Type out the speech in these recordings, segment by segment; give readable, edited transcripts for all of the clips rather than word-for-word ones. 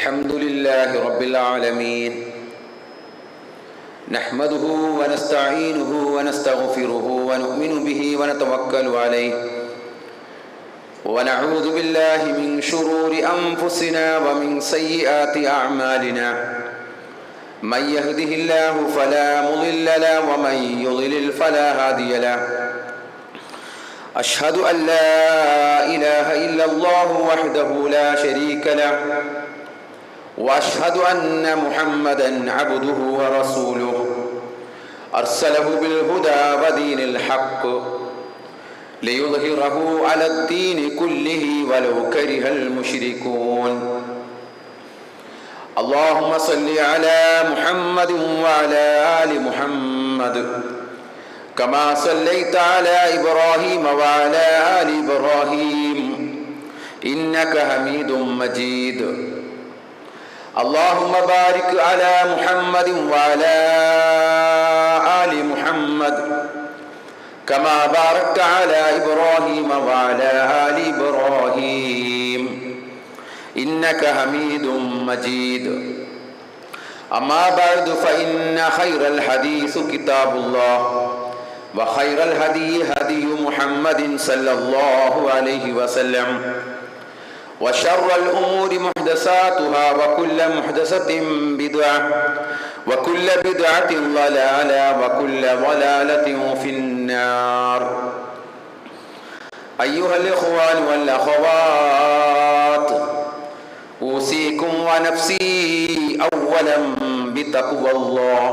الحمد لله رب العالمين نحمده ونستعينه ونستغفره ونؤمن به ونتوكل عليه ونعوذ بالله من شرور أنفسنا ومن سيئات أعمالنا من يهده الله فلا مضل له ومن يضلل فلا هادي له أشهد أن لا إله إلا الله وحده لا شريك له وأشهد أن محمدًا عبده ورسوله أرسله بالهدى ودين الحق ليظهره على الدين كله ولو كره المشركون اللهم صل على محمد وعلى آل محمد كما صليت على إبراهيم وعلى آل إبراهيم إنك حميد مجيد اللهم بارك على محمد وعلى آل محمد كما باركت على إبراهيم وعلى آل إبراهيم إنك حميد مجيد أما بعد فإن خير الحديث كتاب الله وخير الهدي هدي محمد صلى الله عليه وسلم وشر الأمور محدثاتها وكل محدثة بدعة وكل بدعة ضلالة وكل ضلالة في النار أيها الإخوان والأخوات أوصيكم ونفسي أولا بتقوى الله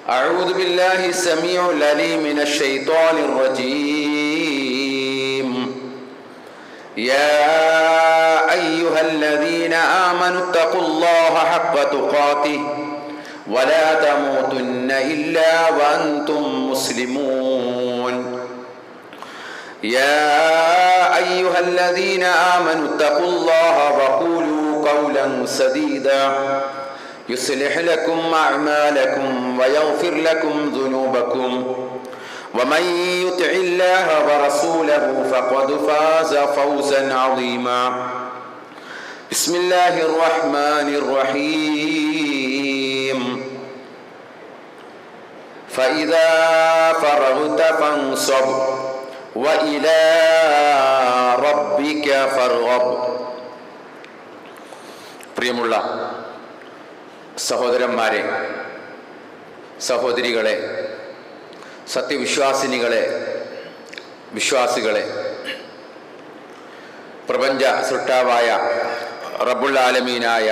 أعوذ بالله السميع العليم من الشيطان الرجيم يا أيها الذين آمنوا اتقوا الله حق تقاته ولا تموتن إلا وأنتم مسلمون يا أيها الذين آمنوا اتقوا الله وقولوا قولا سديدا يصلح لكم أعمالكم ويغفر لكم ذنوبكم ومن يطع الله ورسوله فقد فاز فوزا عظيما بسم الله الرحمن الرحيم فإذا فرغت فانصب وإلى ربك فارغب. പ്രിയമുള്ള സഹോദരന്മാരെ, സഹോദരികളെ, സത്യവിശ്വാസിനികളെ, വിശ്വാസികളെ, പ്രപഞ്ച സൃഷ്ടാവായ റബ്ബുൽ ആലമീനായ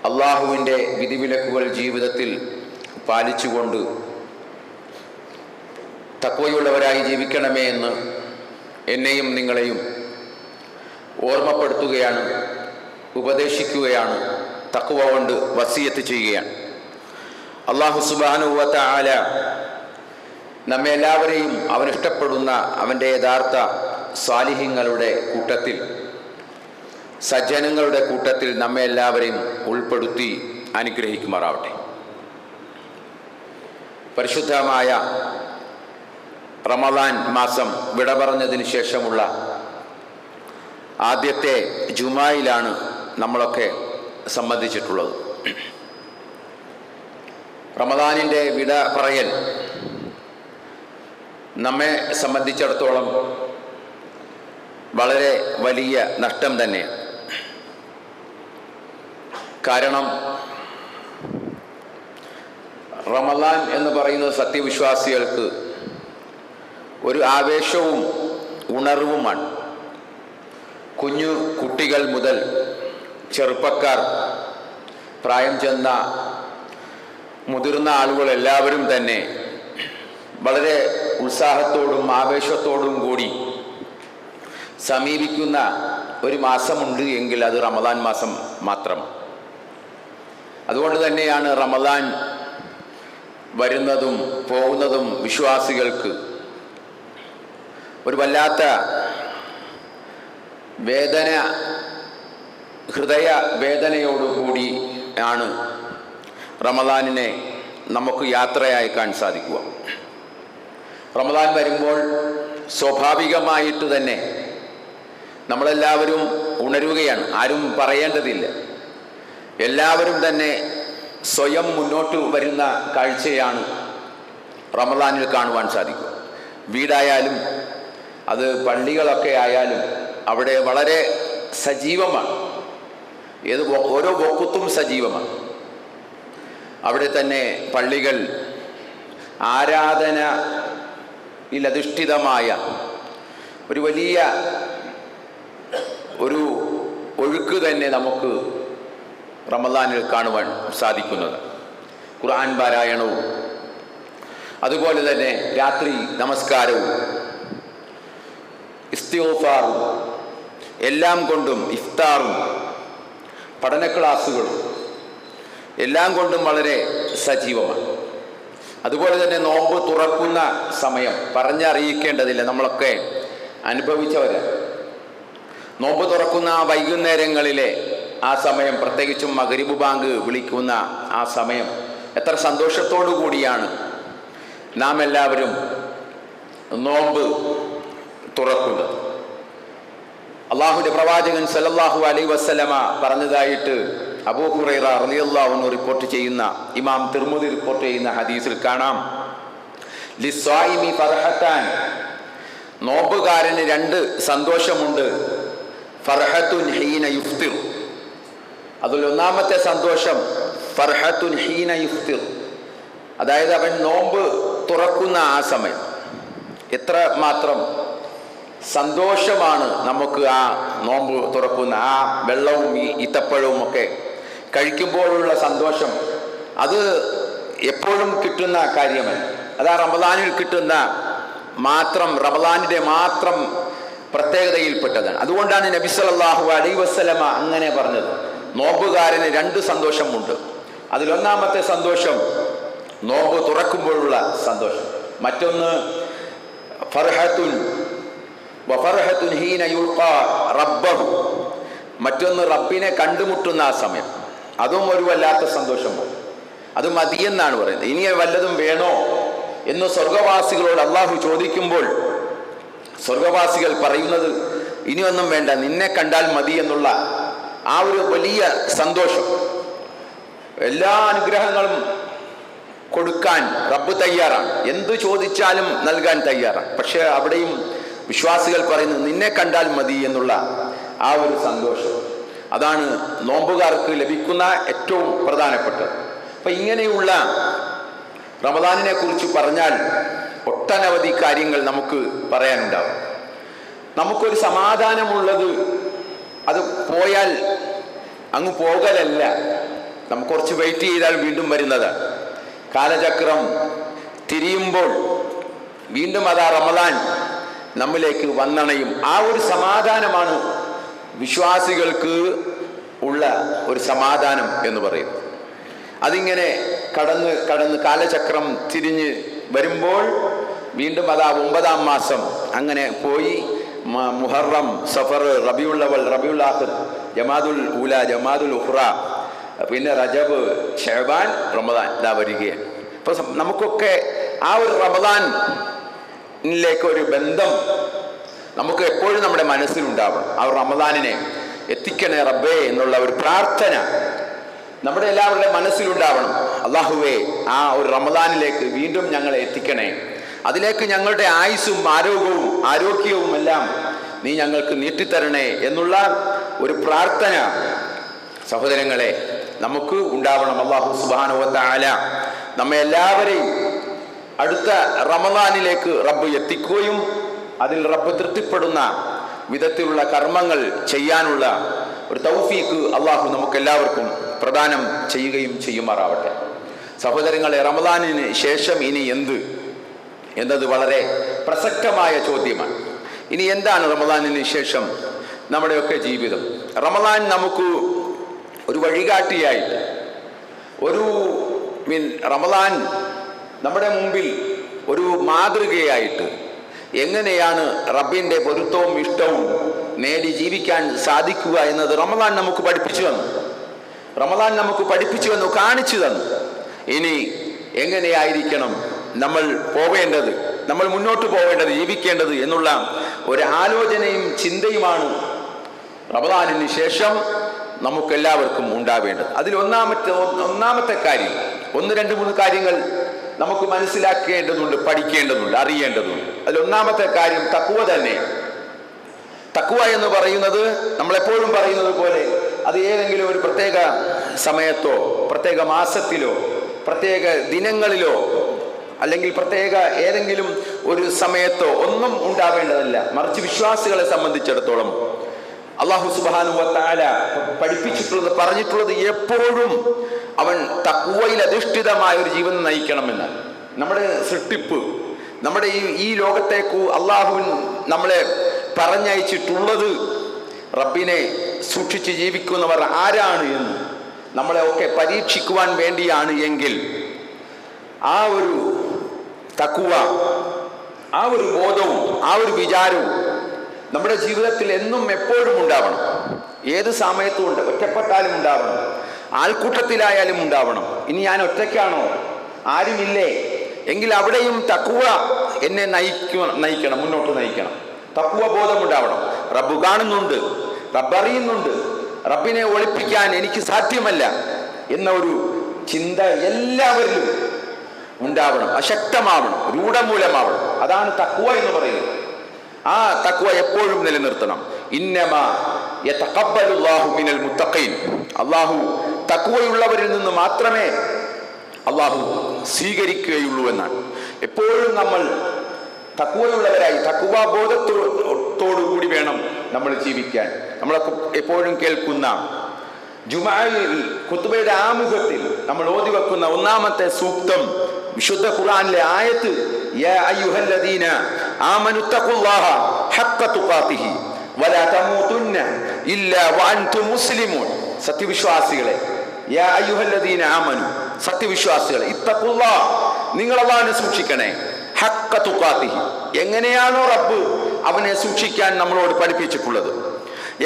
അള്ളാഹുവിൻ്റെ വിധിവിലക്കുകൾ ജീവിതത്തിൽ പാലിച്ചുകൊണ്ട് തഖ്വയുള്ളവരായി ജീവിക്കണമേ എന്ന് എന്നെയും നിങ്ങളെയും ഓർമ്മപ്പെടുത്തുകയാണ്, ഉപദേശിക്കുകയാണ്, തഖ്വ കൊണ്ട് വസിയത്ത് ചെയ്യുകയാണ്. അല്ലാഹു സുബ്ഹാനഹു വ തആല നമ്മെ എല്ലാവരെയും അവനിഷ്ടപ്പെടുന്ന അവൻ്റെ യഥാർത്ഥ സാലിഹ്യങ്ങളുടെ കൂട്ടത്തിൽ, സജ്ജനങ്ങളുടെ കൂട്ടത്തിൽ നമ്മെ എല്ലാവരെയും ഉൾപ്പെടുത്തി അനുഗ്രഹിക്കുമാറാവട്ടെ. പരിശുദ്ധമായ റമദാൻ മാസം വിട പറഞ്ഞതിന് ശേഷമുള്ള ആദ്യത്തെ ജുമായിലാണ് നമ്മളൊക്കെ സംബന്ധിച്ചിട്ടുള്ളത്. റമദാനിൻ്റെ വിട പറയൽ നമ്മെ സംബന്ധിച്ചിടത്തോളം വളരെ വലിയ നഷ്ടം തന്നെയാണ്. കാരണം റമദാൻ എന്ന് പറയുന്നത് സത്യവിശ്വാസികൾക്ക് ഒരു ആവേശവും ഉണർവുമാണ്. കുഞ്ഞു കുട്ടികൾ മുതൽ ചെറുപ്പക്കാർ, പ്രായം ചെന്ന മുതിർന്ന ആളുകൾ എല്ലാവരും തന്നെ വളരെ ഉത്സാഹത്തോടും ആവേശത്തോടും കൂടി സമീപിക്കുന്ന ഒരു മാസമുണ്ട് എങ്കിൽ അത് റമദാൻ മാസം മാത്രം. അതുകൊണ്ട് തന്നെയാണ് റമദാൻ വരുന്നതും പോകുന്നതും വിശ്വാസികൾക്ക് ഒരു വല്ലാത്ത വേദന, ഹൃദയ വേദനയോടുകൂടി ആണ് റമദാനിനെ നമുക്ക് യാത്രയയക്കാൻ സാധിക്കുക. റമദാൻ വരുമ്പോൾ സ്വാഭാവികമായിട്ട് തന്നെ നമ്മളെല്ലാവരും ഉണരുകയാണ്. ആരും പറയേണ്ടതില്ല. എല്ലാവരും തന്നെ സ്വയം മുന്നോട്ട് വരുന്ന കാഴ്ചയാണ് റമദാനിൽ കാണുവാൻ സാധിക്കും. വീടായാലും അത് പള്ളികളൊക്കെ ആയാലും അവിടെ വളരെ സജീവമാണ്. ഓരോ വഖത്തും സജീവമാണ്. അവിടെ തന്നെ പള്ളികൾ ആരാധനയിലധിഷ്ഠിതമായ ഒരു വലിയ ഒരു ഒഴുക്ക് തന്നെ നമുക്ക് റമദാനിൽ കാണുവാൻ സാധിക്കുന്നത്. ഖുർആൻ പാരായണവും അതുപോലെ തന്നെ രാത്രി നമസ്കാരവും ഇസ്തിഗ്ഫാറും എല്ലാം കൊണ്ടും ഇഫ്താറും പഠന ക്ലാസ്സുകളും എല്ലാം കൊണ്ടും വളരെ സജീവമാണ്. അതുപോലെ തന്നെ നോമ്പ് തുറക്കുന്ന സമയം പറഞ്ഞറിയിക്കേണ്ടതില്ല, നമ്മളൊക്കെ അനുഭവിച്ചവരാണ്. നോമ്പ് തുറക്കുന്ന വൈകുന്നേരങ്ങളിലെ ആ സമയം, പ്രത്യേകിച്ചും മഗ്രിബ് ബാങ്ക് വിളിക്കുന്ന ആ സമയം എത്ര സന്തോഷത്തോടു കൂടിയാണ് നാം എല്ലാവരും നോമ്പ് തുറക്കുന്നത്. അള്ളാഹുവിന്റെ പ്രവാചകൻ സല്ലല്ലാഹു അലൈഹി വസല്ലമ പറഞ്ഞതായിട്ട് അബൂ ഹുറൈറ റളിയല്ലാഹു അൻഹു റിപ്പോർട്ട് ചെയ്യുന്ന, ഇമാം തിർമിദി റിപ്പോർട്ട് ചെയ്യുന്ന ഹദീസിൽ കാണാം, ലിസ്വായിമി ഫർഹത്താൻ, നോമ്പുകാരന് രണ്ട് സന്തോഷമുണ്ട്. ഫർഹത്തുൻ ഹീന യുഫ്തിർ, അതിൽ ഒന്നാമത്തെ സന്തോഷം ഫർഹത്തുൻ ഹീന യുഫ്തിർ, അതായത് അവൻ നോമ്പ് തുറക്കുന്ന ആ സമയം എത്ര മാത്രം സന്തോഷമാണ് നമുക്ക് ആ നോമ്പ് തുറക്കുന്ന ആ വെള്ളവും ഈ ഈത്തപ്പഴവും ഒക്കെ കഴിക്കുമ്പോഴുള്ള സന്തോഷം. അത് എപ്പോഴും കിട്ടുന്ന കാര്യമല്ല, അത് ആ റമദാനിൽ കിട്ടുന്ന മാത്രം, റമദാനിൻ്റെ മാത്രം പ്രത്യേകതയിൽപ്പെട്ടതാണ്. അതുകൊണ്ടാണ് നബി സല്ലല്ലാഹു അലൈഹി വസല്ലമ അങ്ങനെ പറഞ്ഞത്, നോമ്പുകാരന് രണ്ട് സന്തോഷമുണ്ട്. അതിലൊന്നാമത്തെ സന്തോഷം നോമ്പ് തുറക്കുമ്പോഴുള്ള സന്തോഷം. മറ്റൊന്ന് ഫർഹത്തുൻ വഫർഹത്തുൻ ഹീന യുൽഖാ റബ്ബഹു, മറ്റൊന്ന് റബ്ബിനെ കണ്ടുമുട്ടുന്ന ആ സമയം. അതും ഒരു വല്ലാത്ത സന്തോഷമാണ്. അത് മതിയെന്നാണ് പറയുന്നത്. ഇനി വല്ലതും വേണോ എന്ന് സ്വർഗവാസികളോട് അള്ളാഹു ചോദിക്കുമ്പോൾ സ്വർഗവാസികൾ പറയുന്നത് ഇനിയൊന്നും വേണ്ട, നിന്നെ കണ്ടാൽ മതി എന്നുള്ള ആ ഒരു വലിയ സന്തോഷം. എല്ലാ അനുഗ്രഹങ്ങളും കൊടുക്കാൻ റബ്ബ് തയ്യാറാണ്, എന്തു ചോദിച്ചാലും നൽകാൻ തയ്യാറാണ്. പക്ഷെ അവിടെയും വിശ്വാസികൾ പറയുന്നത് നിന്നെ കണ്ടാൽ മതി എന്നുള്ള ആ ഒരു സന്തോഷം. അതാണ് നോമ്പുകാർക്ക് ലഭിക്കുന്ന ഏറ്റവും പ്രധാനപ്പെട്ടത്. അപ്പൊ ഇങ്ങനെയുള്ള റമദാനിനെ കുറിച്ച് പറഞ്ഞാൽ ഒട്ടനവധി കാര്യങ്ങൾ നമുക്ക് പറയാനുണ്ടാവും. നമുക്കൊരു സമാധാനമുള്ളത് അത് പോയാൽ അങ്ങ് പോകലല്ല, നമുക്ക് കുറച്ച് വെയിറ്റ് ചെയ്താൽ വീണ്ടും വരുന്നതാണ്. കാലചക്രം തിരിയുമ്പോൾ വീണ്ടും അതാ റമദാൻ നമ്മിലേക്ക് വന്നണയും. ആ ഒരു സമാധാനമാണ് വിശ്വാസികൾക്ക് ഉള്ള ഒരു സമാധാനം എന്ന് പറയുന്നത്. അതിങ്ങനെ കടന്ന് കാലചക്രം തിരിഞ്ഞ് വരുമ്പോൾ വീണ്ടും അതാ 9-ാം മാസം അങ്ങനെ പോയി. മുഹറം, സഫർ, റബിയുൽ അവൽ, റബിയുൽ ആഖിർ, ജമാദുൽ ഊല, ജമാദുൽ ഉഖ്റ, പിന്നെ റജബ്, ശഅബാൻ, റമദാൻ ഇതാ വരികയാണ്. അപ്പൊ നമുക്കൊക്കെ ആ ഒരു റമദാനിലേക്ക് ഒരു ബന്ധം നമുക്ക് എപ്പോഴും നമ്മുടെ മനസ്സിലുണ്ടാവണം. ആ റമദാനിനെ എത്തിക്കണേ റബ്ബേ എന്നുള്ള ഒരു പ്രാർത്ഥന നമ്മുടെ എല്ലാവരുടെ മനസ്സിലുണ്ടാവണം. അല്ലാഹുവേ, ആ ഒരു റമദാനിലേക്ക് വീണ്ടും ഞങ്ങളെ എത്തിക്കണേ, അതിലേക്ക് ഞങ്ങളുടെ ആയുസ്സും ആരോഗ്യവും എല്ലാം നീ ഞങ്ങൾക്ക് നീട്ടിത്തരണേ എന്നുള്ള ഒരു പ്രാർത്ഥന സഹോദരങ്ങളെ നമുക്ക് ഉണ്ടാവണം. അല്ലാഹു സുബ്ഹാനഹു വ തആല നമ്മെ എല്ലാവരെയും അടുത്ത റമദാനിലേക്ക് റബ്ബ് എത്തിക്കുകയും അതിൽ റബ്ബ് തൃപ്തിപ്പെടുന്ന വിധത്തിലുള്ള കർമ്മങ്ങൾ ചെയ്യാനുള്ള ഒരു തൗഫീഖ് അല്ലാഹു നമുക്ക് എല്ലാവർക്കും പ്രദാനം ചെയ്യുകയും ചെയ്യുമാറാവട്ടെ. സഹോദരങ്ങളെ, റമദാനിന് ശേഷം ഇനി എന്നത് വളരെ പ്രസക്തമായ ചോദ്യമാണ്. ഇനി എന്താണ് റമദാനിന് ശേഷം നമ്മുടെയൊക്കെ ജീവിതം? റമദാൻ നമുക്ക് ഒരു വഴികാട്ടിയായിട്ട്, റമദാൻ നമ്മുടെ മുമ്പിൽ ഒരു മാതൃകയായിട്ട് എങ്ങനെയാണ് റബ്ബിൻ്റെ പൊരുത്തവും ഇഷ്ടവും നേടി ജീവിക്കാൻ സാധിക്കുക എന്നത് റമദാൻ നമുക്ക് പഠിപ്പിച്ചു തന്നു, കാണിച്ചു തന്നു. ഇനി എങ്ങനെയായിരിക്കണം നമ്മൾ പോവേണ്ടത്, നമ്മൾ മുന്നോട്ട് പോവേണ്ടത്, ജീവിക്കേണ്ടത് എന്നുള്ള ഒരു ആലോചനയും ചിന്തയുമാണ് റമദാനിന് ശേഷം നമുക്കെല്ലാവർക്കും ഉണ്ടാവേണ്ടത്. അതിൽ ഒന്നാമത്തെ കാര്യം, 1-2-3 കാര്യങ്ങൾ നമുക്ക് മനസ്സിലാക്കേണ്ടതുണ്ട്, പഠിക്കേണ്ടതുണ്ട്, അറിയേണ്ടതുണ്ട്. അതിലൊന്നാമത്തെ കാര്യം തഖ്വ തന്നെയാണ്. തഖ്വ എന്ന് പറയുന്നത് നമ്മളെപ്പോഴും പറയുന്നത് പോലെ അത് ഏതെങ്കിലും ഒരു പ്രത്യേക സമയത്തോ പ്രത്യേക മാസത്തിലോ പ്രത്യേക ദിനങ്ങളിലോ അല്ലെങ്കിൽ പ്രത്യേക ഏതെങ്കിലും ഒരു സമയത്തോ ഒന്നും ഉണ്ടാവേണ്ടതല്ല. മറിച്ച് വിശ്വാസികളെ സംബന്ധിച്ചിടത്തോളം അല്ലാഹു സുബ്ഹാനഹു വ തആല പറഞ്ഞിട്ടുള്ളത് എപ്പോഴും അവൻ തഖ്വയിൽ അധിഷ്ഠിതമായ ഒരു ജീവിതം നയിക്കണമെന്ന്. നമ്മുടെ സൃഷ്ടിപ്പ്, നമ്മുടെ ഈ ലോകത്തേക്ക് അല്ലാഹു നമ്മളെ പറഞ്ഞയച്ചിട്ടുള്ളത് റബ്ബിനെ സൂക്ഷിച്ച് ജീവിക്കുന്നവർ ആരാണ് എന്ന് നമ്മളെ ഒക്കെ പരീക്ഷിക്കുവാൻ വേണ്ടിയാണ് എങ്കിൽ ആ ഒരു തഖ്വ, ആ ഒരു ബോധവും ആ ഒരു വിചാരവും നമ്മുടെ ജീവിതത്തിൽ എന്നും എപ്പോഴും ഉണ്ടാവണം. ഏത് സമയത്തും ഉണ്ട്, ഒറ്റപ്പെട്ടാലും ഉണ്ടാവണം, ആൾക്കൂട്ടത്തിലായാലും ഉണ്ടാവണം. ഇനി ഞാൻ ഒറ്റയ്ക്കാണോ, ആരുമില്ലേ എങ്കിൽ അവിടെയും തഖ്വ എന്നെ നയിക്കണം, മുന്നോട്ട് നയിക്കണം. തഖ്വ ബോധം ഉണ്ടാവണം. റബ്ബ് കാണുന്നുണ്ട്, റബ്ബ് അറിയുന്നുണ്ട്, റബ്ബിനെ ഒളിപ്പിക്കാൻ എനിക്ക് സാധ്യമല്ല എന്ന ഒരു ചിന്ത എല്ലാവരിലും ഉണ്ടാവണം, അശക്തമാവണം, രൂഢമൂലമാവണം. അതാണ് തഖ്വ എന്ന് പറയുന്നത്. ആ തഖ്വ എപ്പോഴും നിലനിർത്തണം. ഇന്നമാ യതഖബ്ബലുല്ലാഹു മിനൽ മുത്തഖീൻ, അല്ലാഹു തഖ്വയുള്ളവരിൽ നിന്ന് മാത്രമേ അല്ലാഹു സ്വീകരിക്കുകയുള്ളൂ എന്നാണ്. എപ്പോഴും നമ്മൾ തഖ്വയുള്ളവരായി തഖ്വ ബോധത്തോടു കൂടി വേണം നമ്മൾ ജീവിക്കാൻ. നമ്മളൊക്കെ എപ്പോഴും കേൾക്കുന്ന ജുമുഅയിൽ ഖുത്ബയുടെ ആമുഖത്തിൽ നമ്മൾ ഓതി വെക്കുന്ന ഒന്നാമത്തെ സൂക്തം, വിശുദ്ധ ഖുർആനിലെ ആയത്ത്, യാ അയ്യുഹല്ലദീന ആമനു തഖുല്ലാഹ ഹഖ്ക തുഖാതിഹി വലാ തമൂതുന്ന ഇല്ലാ വഅൻതും മുസ്ലിമൂൻ. സത്യവിശ്വാസികളെ, യാ അയ്യുഹല്ലദീന ആമനു, സത്യവിശ്വാസികളെ, ഇത്തഖുല്ലാഹ, നിങ്ങൾ അല്ലാഹുവിനെ സൂക്ഷിക്കണേ. ഹഖ്ക തുഖാതിഹി, എങ്ങനെയാണോ റബ്ബ് അവനെ സൂക്ഷിക്കാൻ നമ്മളോട് പഠിപ്പിച്ചിട്ടുള്ളത്,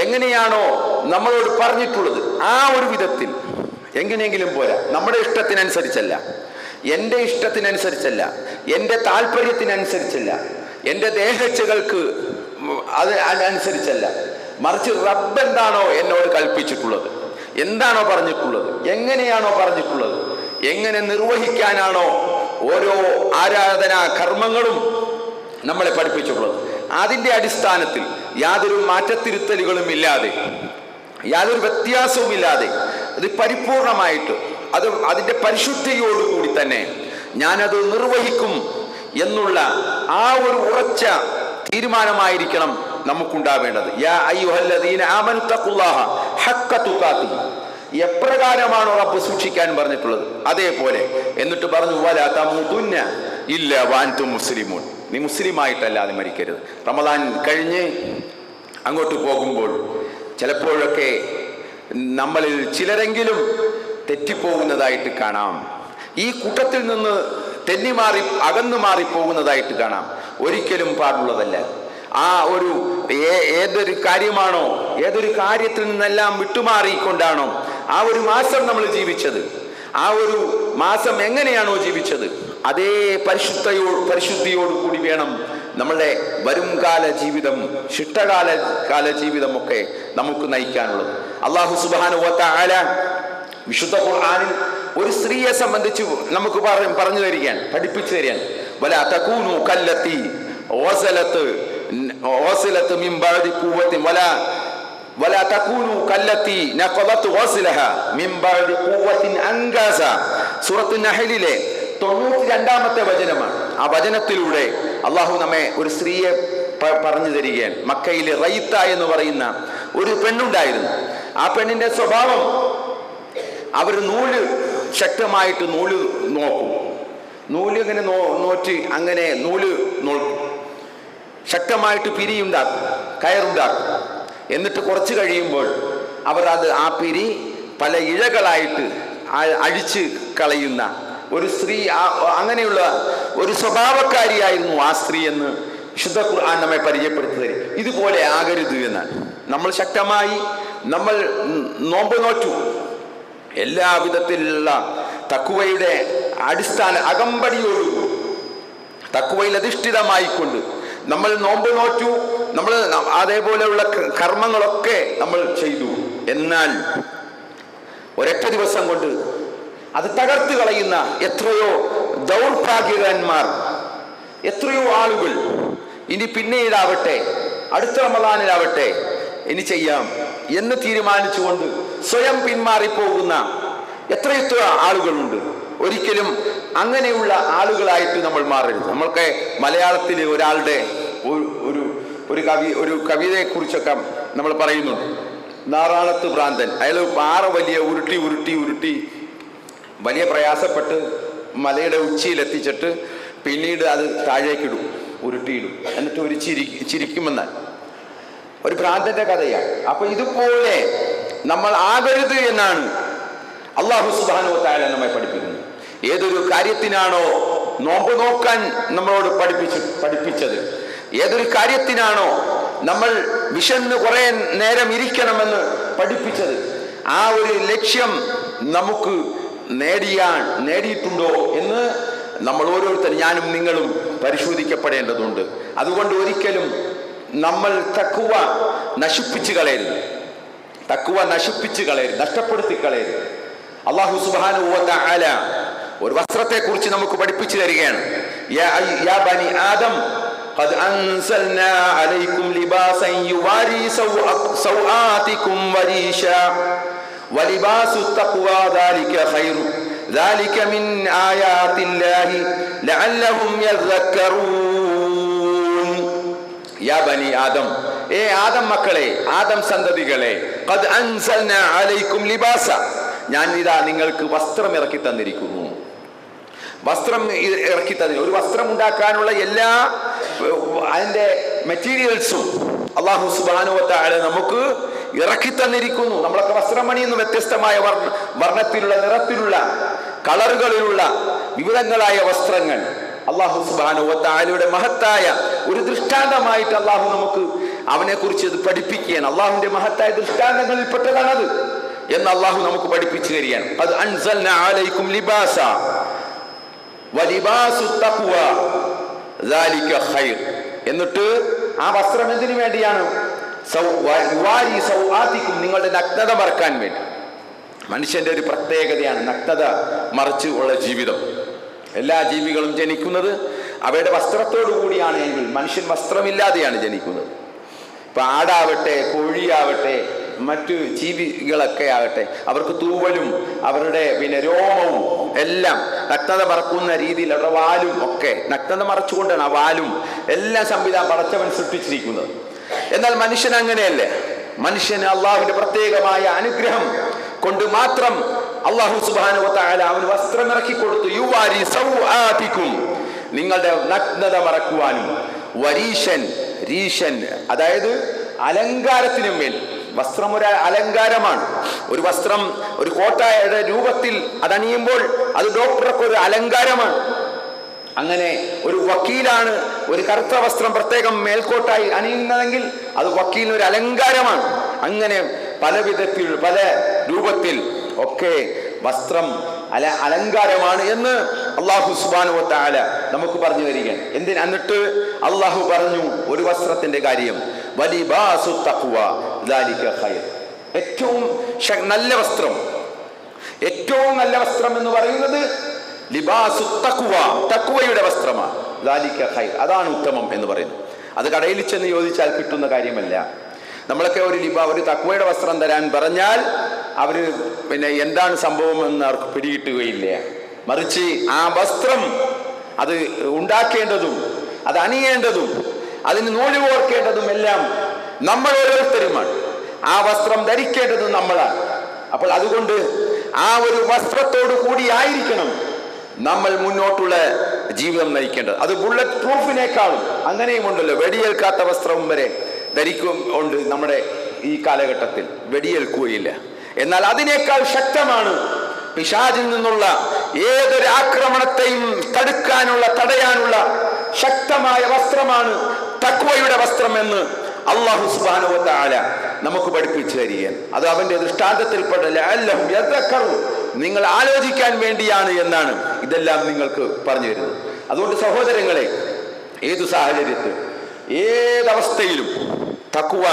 എങ്ങനെയാണോ നമ്മളോട് പറഞ്ഞിട്ടുള്ളത്, ആ ഒരു വിധത്തിൽ. എങ്ങനെയെങ്കിലും പോരാ, നമ്മുടെ ഇഷ്ടത്തിനനുസരിച്ചല്ല, എൻ്റെ ഇഷ്ടത്തിനനുസരിച്ചല്ല, എൻ്റെ താല്പര്യത്തിനനുസരിച്ചല്ല, എൻ്റെ ദേഹച്ചകൾക്ക് അത് അനുസരിച്ചല്ല, മറിച്ച് റബ്ബ് എന്താണോ എന്നോട് കൽപ്പിച്ചിട്ടുള്ളത്, എന്താണോ പറഞ്ഞിട്ടുള്ളത്, എങ്ങനെയാണോ പറഞ്ഞിട്ടുള്ളത്, എങ്ങനെ നിർവഹിക്കാനാണോ ഓരോ ആരാധനാ കർമ്മങ്ങളും നമ്മളെ പഠിപ്പിച്ചിട്ടുള്ളത്, അതിൻ്റെ അടിസ്ഥാനത്തിൽ യാതൊരു മാറ്റത്തിരുത്തലുകളും ഇല്ലാതെ, യാതൊരു വ്യത്യാസവും ഇല്ലാതെ, അത് പരിപൂർണമായിട്ട് അതിൻ്റെ പരിശുദ്ധിയോടുകൂടി തന്നെ ഞാനത് നിർവഹിക്കും എന്നുള്ള ആ ഒരു ഉറച്ച തീരുമാനമായിരിക്കണം നമുക്കുണ്ടാവേണ്ടത്. യാ അയ്യുഹല്ലദീന ആമനു തഖുല്ലാഹ ഹഖ്ക തുഖാതിഹി, എപ്രകാരമാണോ റബ്ബ് സൂക്ഷിക്കാൻ പറഞ്ഞിട്ടുള്ളത് അതേപോലെ. എന്നിട്ട് പറഞ്ഞു വലാ തമൂതുന്ന ഇല്ലാ വഅൻതും മുസ്ലിമൂൻ, നീ മുസ്ലിമായിട്ടല്ലാതെ മരിക്കരുത്. റമദാൻ കഴിഞ്ഞ് അങ്ങോട്ട് പോകുമ്പോൾ ചിലപ്പോഴൊക്കെ നമ്മളിൽ ചിലരെങ്കിലും തെറ്റിപ്പോകുന്നതായിട്ട് കാണാം. ഈ കൂട്ടത്തിൽ നിന്ന് തെന്നിമാറി അകന്നു മാറിപ്പോകുന്നതായിട്ട് കാണാം. ഒരിക്കലും പാടുള്ളതല്ല. ആ ഒരു ഏതൊരു കാര്യമാണോ, ഏതൊരു കാര്യത്തിൽ നിന്നെല്ലാം വിട്ടുമാറിക്കൊണ്ടാണോ ആ ഒരു മാസം നമ്മൾ ജീവിച്ചത്, ആ ഒരു മാസം എങ്ങനെയാണോ ജീവിച്ചത്, അതേ പരിശുദ്ധിയോടുകൂടി വേണം നമ്മളുടെ വരുംകാല ജീവിതം, ശിഷ്ടകാല ജീവിതമൊക്കെ നമുക്ക് നയിക്കാനുള്ളത്. അല്ലാഹു സുബ്ഹാനഹു വ തആല വിശുദ്ധ ഖുർആനിൽ ഒരു സ്ത്രീയെ സംബന്ധിച്ച് നമുക്ക് പറഞ്ഞു തരികയാണ്, പഠിപ്പിച്ചു തരികയാണ്. വലാ തകൂനു കല്ലത്തി വസലത്ത് മിൻ ബഅദി ഖുവ്വത്തിൻ വലാ തകൂനു കല്ലത്തി നഖദത് വസ്ലഹ മിൻ ബഅദി ഖുവ്വത്തിൻ അൻകാസ. സൂറത്തുൻ നഹ്ലിലെ 92-ാമത്തെ വചനമാണ്. ആ വചനത്തിലൂടെ അള്ളാഹു നമ്മെ ഒരു സ്ത്രീയെ പറഞ്ഞു തരികയാണ്. മക്കയിലെ റൈത്ത എന്ന് പറയുന്ന ഒരു പെണ്ണുണ്ടായിരുന്നു. ആ പെണ്ണിന്റെ സ്വഭാവം, അവർ ശക്തമായിട്ട് നൂല് നോക്കും, നൂല് ഇങ്ങനെ നോറ്റ് അങ്ങനെ നൂല് നോക്കും, ശക്തമായിട്ട് പിരിയുണ്ടാക്കും, കയറുണ്ടാക്കും. എന്നിട്ട് കുറച്ച് കഴിയുമ്പോൾ അവർ ആ പിരി പല ഇഴകളായിട്ട് അഴിച്ച് കളയുന്ന ഒരു സ്ത്രീ, അങ്ങനെയുള്ള ഒരു സ്വഭാവക്കാരിയായിരുന്നു ആ സ്ത്രീ എന്ന് വിശുദ്ധ ഖുർആൻ നമ്മെ പരിചയപ്പെടുത്തി തരും. ഇതുപോലെ ആകരുത് എന്നാണ്. നമ്മൾ ശക്തമായി നമ്മൾ നോമ്പ് നോറ്റു, എല്ലാ വിധത്തിലുള്ള തഖ്വയുടെ അടിസ്ഥാന അകമ്പടിയോടുകൂടി തഖ്വയിൽ അധിഷ്ഠിതമായിക്കൊണ്ട് നമ്മൾ നോമ്പ് നോറ്റു, നമ്മൾ അതേപോലെയുള്ള കർമ്മങ്ങളൊക്കെ നമ്മൾ ചെയ്തു. എന്നാൽ ഒരൊറ്റ ദിവസം കൊണ്ട് അത് തകർത്ത് കളയുന്ന എത്രയോ ദൗർഭാഗ്യവാന്മാർ, എത്രയോ ആളുകൾ ഇനി പിന്നീടാവട്ടെ, അടുത്ത റമദാനിലാവട്ടെ ഇനി ചെയ്യാം എന്ന് തീരുമാനിച്ചുകൊണ്ട് സ്വയം പിന്മാറിപ്പോകുന്ന എത്രയെത്ര ആളുകളുണ്ട്. ഒരിക്കലും അങ്ങനെയുള്ള ആളുകളായിട്ട് നമ്മൾ മാറരുത്. നമ്മൾക്ക് മലയാളത്തിൽ ഒരാളുടെ ഒരു കവിതയെ കുറിച്ചൊക്കെ നമ്മൾ പറയുന്നുണ്ട്. നാറാണത്ത് ഭ്രാന്തൻ. അയാൾ പാറ വലിയ ഉരുട്ടി വലിയ പ്രയാസപ്പെട്ട് മലയുടെ ഉച്ചിയിലെത്തിച്ചിട്ട് പിന്നീട് അത് താഴേക്കിടും, ഉരുട്ടിയിടും, എന്നിട്ട് ഒരു ചിരിക്കുമെന്നാൽ ഒരു ഭ്രാന്തന്റെ കഥയാണ്. അപ്പൊ ഇതുപോലെ നമ്മൾ ആകരുത് എന്നാണ് അല്ലാഹു സുബ്ഹാനഹു വ തആല നമ്മെ പഠിപ്പിക്കുന്നത്. ഏതൊരു കാര്യത്തിനാണോ നോമ്പ് നോക്കാൻ നമ്മളോട് പഠിപ്പിച്ചത്, ഏതൊരു കാര്യത്തിനാണോ നമ്മൾ വിശന്ന് കുറെ നേരം ഇരിക്കണമെന്ന് പഠിപ്പിച്ചത്, ആ ഒരു ലക്ഷ്യം നമുക്ക് നേടിയിട്ടുണ്ടോ എന്ന് നമ്മൾ ഓരോരുത്തരും, ഞാനും നിങ്ങളും പരിശോധിക്കപ്പെടേണ്ടതുണ്ട്. അതുകൊണ്ട് ഒരിക്കലും നമ്മൾ തഖ്വ നശിപ്പിച്ചു കളയരുത്, നഷ്ടപ്പെടുത്തി കളയരുത്. അല്ലാഹു സുബ്ഹാനഹു വ തആല ഒരു വസ്ത്രത്തെ കുറിച്ച് നമുക്ക് പഠിപ്പിച്ചു തരികയാണ്. യാ ബനി ആദം ഖദ് അൻസൽനാ അലൈക്കും ലിബാസൻ യുവാരി സൗആതികും വരീശാ വലിബാസു തഖ്വാ ദാലിക ഖൈറു ദാലിക മിൻ ആയാതില്ലാഹി ലഅല്ലഹും യذكرون. യാ ബനി ആദം, ആദം മക്കളെ, ആദം സന്തതികളെ, ഖദ് അൻസൽനാ അലൈക്കും ലിബാസ, ഞാൻ ഇതാ നിങ്ങൾക്ക് വസ്ത്രം ഇറക്കി തന്നിരിക്കുന്നു. ഒരു വസ്ത്രം ഉണ്ടാക്കാനുള്ള എല്ലാ അതിന്റെ മെറ്റീരിയൽസും അല്ലാഹു സുബ്ഹാനഹു വ തആല നമുക്ക് ഇറക്കി തന്നിരിക്കുന്നു. നമ്മളൊക്കെ വസ്ത്രം പണിയുന്ന വ്യത്യസ്തമായ വർണ്ണത്തിലുള്ള, നിറത്തിലുള്ള, കളറുകളിലുള്ള വിവിധങ്ങളായ വസ്ത്രങ്ങൾ അല്ലാഹു സുബ്ഹാനഹു വ തആലയുടെ മഹത്തായ ഒരു ദൃഷ്ടാന്തമായിട്ട് അല്ലാഹു നമുക്ക് അവനെ കുറിച്ച് പഠിപ്പിക്കുകയാണ്. അല്ലാഹുവിന്റെ മഹത്തായ ദൃഷ്ടാന്തങ്ങളിൽ പെട്ടതാണത് എന്ന് അല്ലാഹു നമുക്ക് പഠിപ്പിച്ചു തരികയാണ്. അത് അൻസൽനാ അലൈക്കും ലിബാസ വലിബാസു തഖ്വ ദാലിക ഖൈർ. എന്നിട്ട് ആ വസ്ത്രം എന്തിനു വേണ്ടിയാണ്? നിങ്ങളുടെ നഗ്നത മറക്കാൻ വേണ്ടി. മനുഷ്യന്റെ ഒരു പ്രത്യേകതയാണ് നഗ്നത മറച്ച് ഉള്ള ജീവിതം. എല്ലാ ജീവികളും ജനിക്കുന്നത് അവയുടെ വസ്ത്രത്തോടു കൂടിയാണ് എങ്കിൽ മനുഷ്യൻ വസ്ത്രമില്ലാതെയാണ് ജനിക്കുന്നത്. ഇപ്പൊ ആടാവട്ടെ, കോഴിയാവട്ടെ, മറ്റു ജീവികളൊക്കെ ആകട്ടെ, അവർക്ക് തൂവലും അവരുടെ രോമവും എല്ലാം നഗ്നത മറക്കുന്ന രീതിയിൽ, അവരുടെ വാലും ഒക്കെ നഗ്നത മറച്ചുകൊണ്ടാണ് ആ വാലും എല്ലാം സംവിധാനം പടച്ചവൻ സൃഷ്ടിച്ചിരിക്കുന്നത്. എന്നാൽ മനുഷ്യൻ അങ്ങനെയല്ലേ. മനുഷ്യന് അള്ളാഹുവിന്റെ പ്രത്യേകമായ അനുഗ്രഹം കൊണ്ട് മാത്രം അല്ലാഹു സുബ്ഹാനഹു വ തആല അവന് വസ്ത്രം ഇറക്കി കൊടുത്തു. യുവാരി സൗആതികും, നിങ്ങളുടെ നഗ്നത മറക്കുവാനും. രീഷൻ അതായത് അലങ്കാരത്തിനും മേൽ. വസ്ത്രം ഒരു അലങ്കാരമാണ്. ഒരു വസ്ത്രം ഒരു കോട്ടയുടെ രൂപത്തിൽ അതണിയുമ്പോൾ അത് ഡോക്ടർക്ക് ഒരു അലങ്കാരമാണ്. അങ്ങനെ ഒരു വക്കീലാണ് ഒരു കറുത്ത വസ്ത്രം പ്രത്യേകം മേൽക്കോട്ടായി അണിയുന്നതെങ്കിൽ അത് വക്കീലിന് ഒരു അലങ്കാരമാണ്. അങ്ങനെ പല വിധത്തിൽ, പല രൂപത്തിൽ ഒക്കെ വസ്ത്രം അലങ്കാരമാണ് എന്ന് അല്ലാഹു സുബ്ഹാനഹു വ തആല നമുക്ക് പറഞ്ഞു തരികയാണ്. എന്നിട്ട് അല്ലാഹു പറഞ്ഞു ഒരു വസ്ത്രത്തിന്റെ കാര്യം, വലിബാസു തഖ്വ ദാലിക ഖൈർ. ഏറ്റവും നല്ല വസ്ത്രം, ഏറ്റവും നല്ല വസ്ത്രം എന്ന് പറയുന്നത് ലിബാസു തഖ്വ, തഖ്വയുടെ വസ്ത്രമാണ്. ദാലിക ഖൈർ, അതാണ് ഉത്തമം എന്ന് പറയുന്നത്. അത് കടയിൽ ചെന്ന് ചോദിച്ചാൽ കിട്ടുന്ന കാര്യമല്ല. നമ്മളൊക്കെ ഒരു തഖ്വയുടെ വസ്ത്രം തരാൻ പറഞ്ഞാൽ അവര് എന്താണ് സംഭവം എന്ന് അവർക്ക് പിടികിട്ടുകയില്ല. മറിച്ച് ആ വസ്ത്രം അത് ഉണ്ടാക്കേണ്ടതും അത് അണിയേണ്ടതും അതിന് നൂല് കോർക്കേണ്ടതും എല്ലാം നമ്മൾ ഓരോരുത്തരുമാണ്. ആ വസ്ത്രം ധരിക്കേണ്ടതും നമ്മളാണ്. അപ്പോൾ അതുകൊണ്ട് ആ ഒരു വസ്ത്രത്തോടു കൂടി ആയിരിക്കണം നമ്മൾ മുന്നോട്ടുള്ള ജീവിതം നയിക്കേണ്ടത്. അത് ബുള്ളറ്റ് പ്രൂഫിനേക്കാളും അങ്ങനെയും ഉണ്ടല്ലോ, വെടിയേൽക്കാത്ത വസ്ത്രവും വരെ ധരിക്കുന്നുണ്ട്. നമ്മുടെ ഈ കാലഘട്ടത്തിൽ വെടിയേൽക്കുകയില്ല. എന്നാൽ അതിനേക്കാൾ ശക്തമാണ് പിശാചിൽ നിന്നുള്ള ഏതൊരു ആക്രമണത്തെയും തടയാനുള്ള ശക്തമായ വസ്ത്രമാണ് തഖ്വയുടെ വസ്ത്രം എന്ന് അല്ലാഹു സുബ്ഹാനഹു വ തആല നമുക്ക് പഠിപ്പിച്ചു തരികയാണ്. അത് അവന്റെ ദൃഷ്ടാന്തത്തിൽപ്പെട്ട ലഅല്ലഹും യذكرون, നിങ്ങൾ ആലോചിക്കാൻ വേണ്ടിയാണ് എന്നാണ് ഇതെല്ലാം നിങ്ങൾക്ക് പറഞ്ഞു തരുന്നത്. അതുകൊണ്ട് സഹോദരങ്ങളെ, ഏതു സാഹചര്യത്തിൽ ഏതവസ്ഥയിലും തഖ്വ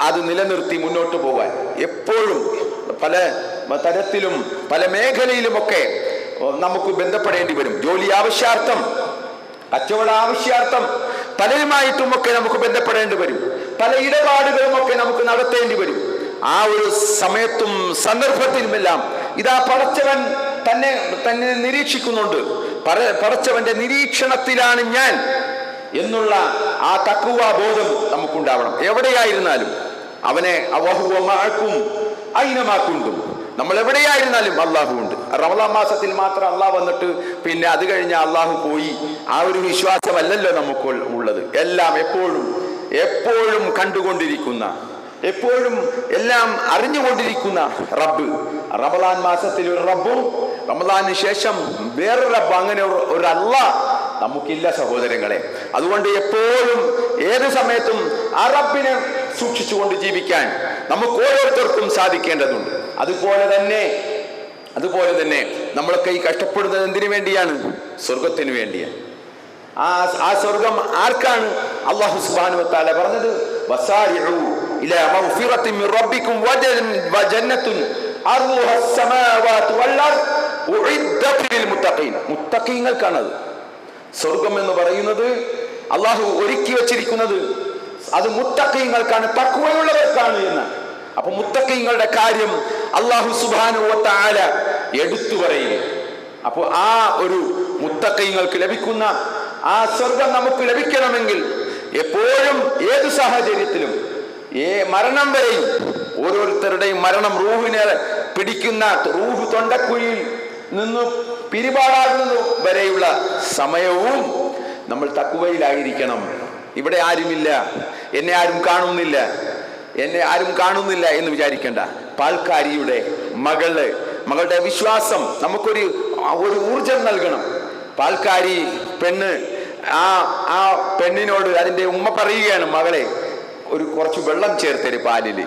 അത് നിലനിർത്തി മുന്നോട്ട് പോകാൻ എപ്പോഴും പല തരത്തിലും പല മേഖലയിലുമൊക്കെ നമുക്ക് ബന്ധപ്പെടേണ്ടി വരും. ജോലി ആവശ്യാർത്ഥം, കച്ചവട ആവശ്യാർത്ഥം പലരുമായിട്ടുമൊക്കെ നമുക്ക് ബന്ധപ്പെടേണ്ടി വരും. പല ഇടപാടുകളുമൊക്കെ നമുക്ക് നടത്തേണ്ടി വരും. ആ ഒരു സമയത്തും സന്ദർഭത്തിലുമെല്ലാം ഇതാ പടച്ചവൻ തന്നെ നിരീക്ഷിക്കുന്നുണ്ട്. പടച്ചവന്റെ നിരീക്ഷണത്തിലാണ് ഞാൻ എന്നുള്ള ആ തഖ്വ ബോധം നമുക്കുണ്ടാവണം. എവിടെയായിരുന്നാലും അവനെ അവഹുവമാക്കും അയിനമാക്കുണ്ടും, നമ്മൾ എവിടെയായിരുന്നാലും അള്ളാഹു ഉണ്ട്. റമദാൻ മാസത്തിൽ മാത്രം അള്ളാഹ് വന്നിട്ട് പിന്നെ അത് കഴിഞ്ഞ അള്ളാഹു പോയി, ആ ഒരു വിശ്വാസമല്ലല്ലോ നമുക്ക് ഉള്ളത്. എല്ലാം എപ്പോഴും കണ്ടുകൊണ്ടിരിക്കുന്ന, എപ്പോഴും എല്ലാം അറിഞ്ഞുകൊണ്ടിരിക്കുന്ന റബ്ബ്. റമദാൻ മാസത്തിൽ ഒരു റബ്ബും റമദാന് ശേഷം വേറൊരു റബ്ബ്, അങ്ങനെ ഒരു അല്ലാഹ് നമുക്കില്ല സഹോദരങ്ങളെ. അതുകൊണ്ട് എപ്പോഴും ഏത് സമയത്തും ആ റബ്ബിനെ സൂക്ഷിച്ചുകൊണ്ട് ജീവിക്കാൻ നമുക്ക് ഓരോരുത്തർക്കും സാധിക്കേണ്ടതുണ്ട്. അതുപോലെ തന്നെ നമ്മളൊക്കെ ഈ കഷ്ടപ്പെടുന്നത് എന്തിനു വേണ്ടിയാണ്? സ്വർഗത്തിന് വേണ്ടിയാണ്. ആ സ്വർഗം ആർക്കാണ്? അല്ലാഹു സുബ്ഹാനഹു വ തആല പറഞ്ഞത് വസാരിഉ ഇലാ മഗ്ഫിറത്തിൻ മിർ റബ്ബിക്കും വജന്നത്തുൻ അർളുഹാ അസ്സമാവാതു വൽ അർദ് ഉഇദ്ദത് ലിൽ മുത്തഖീൻ. മുത്തഖീങ്ങൾക്കാണത് സ്വർഗം എന്ന് പറയുന്നത്. അല്ലാഹു ഒരുക്കി വെച്ചിരിക്കുന്നത് അത് മുത്തഖീങ്ങൾക്കാണ്, തഖ്വയുള്ളവർക്കാണ് എന്ന്. അപ്പൊ മുത്തഖീങ്ങളുടെ കാര്യം അല്ലാഹു സുബ്ഹാനഹു വ തആല എടുത്തു പറയുക. അപ്പോൾ ആ ഒരു മുത്തഖീങ്ങൾക്ക് ലഭിക്കുന്ന ആ സ്വർഗം നമുക്ക് ലഭിക്കണമെങ്കിൽ എപ്പോഴും ഏത് സാഹചര്യത്തിലും മരണം വരെയും, ഓരോരുത്തരുടെയും മരണം റൂഹിനെ പിടിക്കുന്ന, റൂഹ് തൊണ്ടക്കുഴിയിൽ നിന്ന് പിരിപാടാകുന്നത് വരെയുള്ള സമയവും നമ്മൾ തഖ്വയിലായിരിക്കണം. ഇവിടെ ആരുമില്ല, എന്നെ ആരും കാണുന്നില്ല എന്ന് വിചാരിക്കേണ്ട. പാൽക്കാരിയുടെ മകളുടെ വിശ്വാസം നമുക്കൊരു ഊർജം നൽകണം. പാൽക്കാരി പെണ്ണ് ആ പെണ്ണിനോട് അതിൻ്റെ ഉമ്മ പറയുകയാണ്, മകളെ കുറച്ച് വെള്ളം ചേർത്തര് പാലില്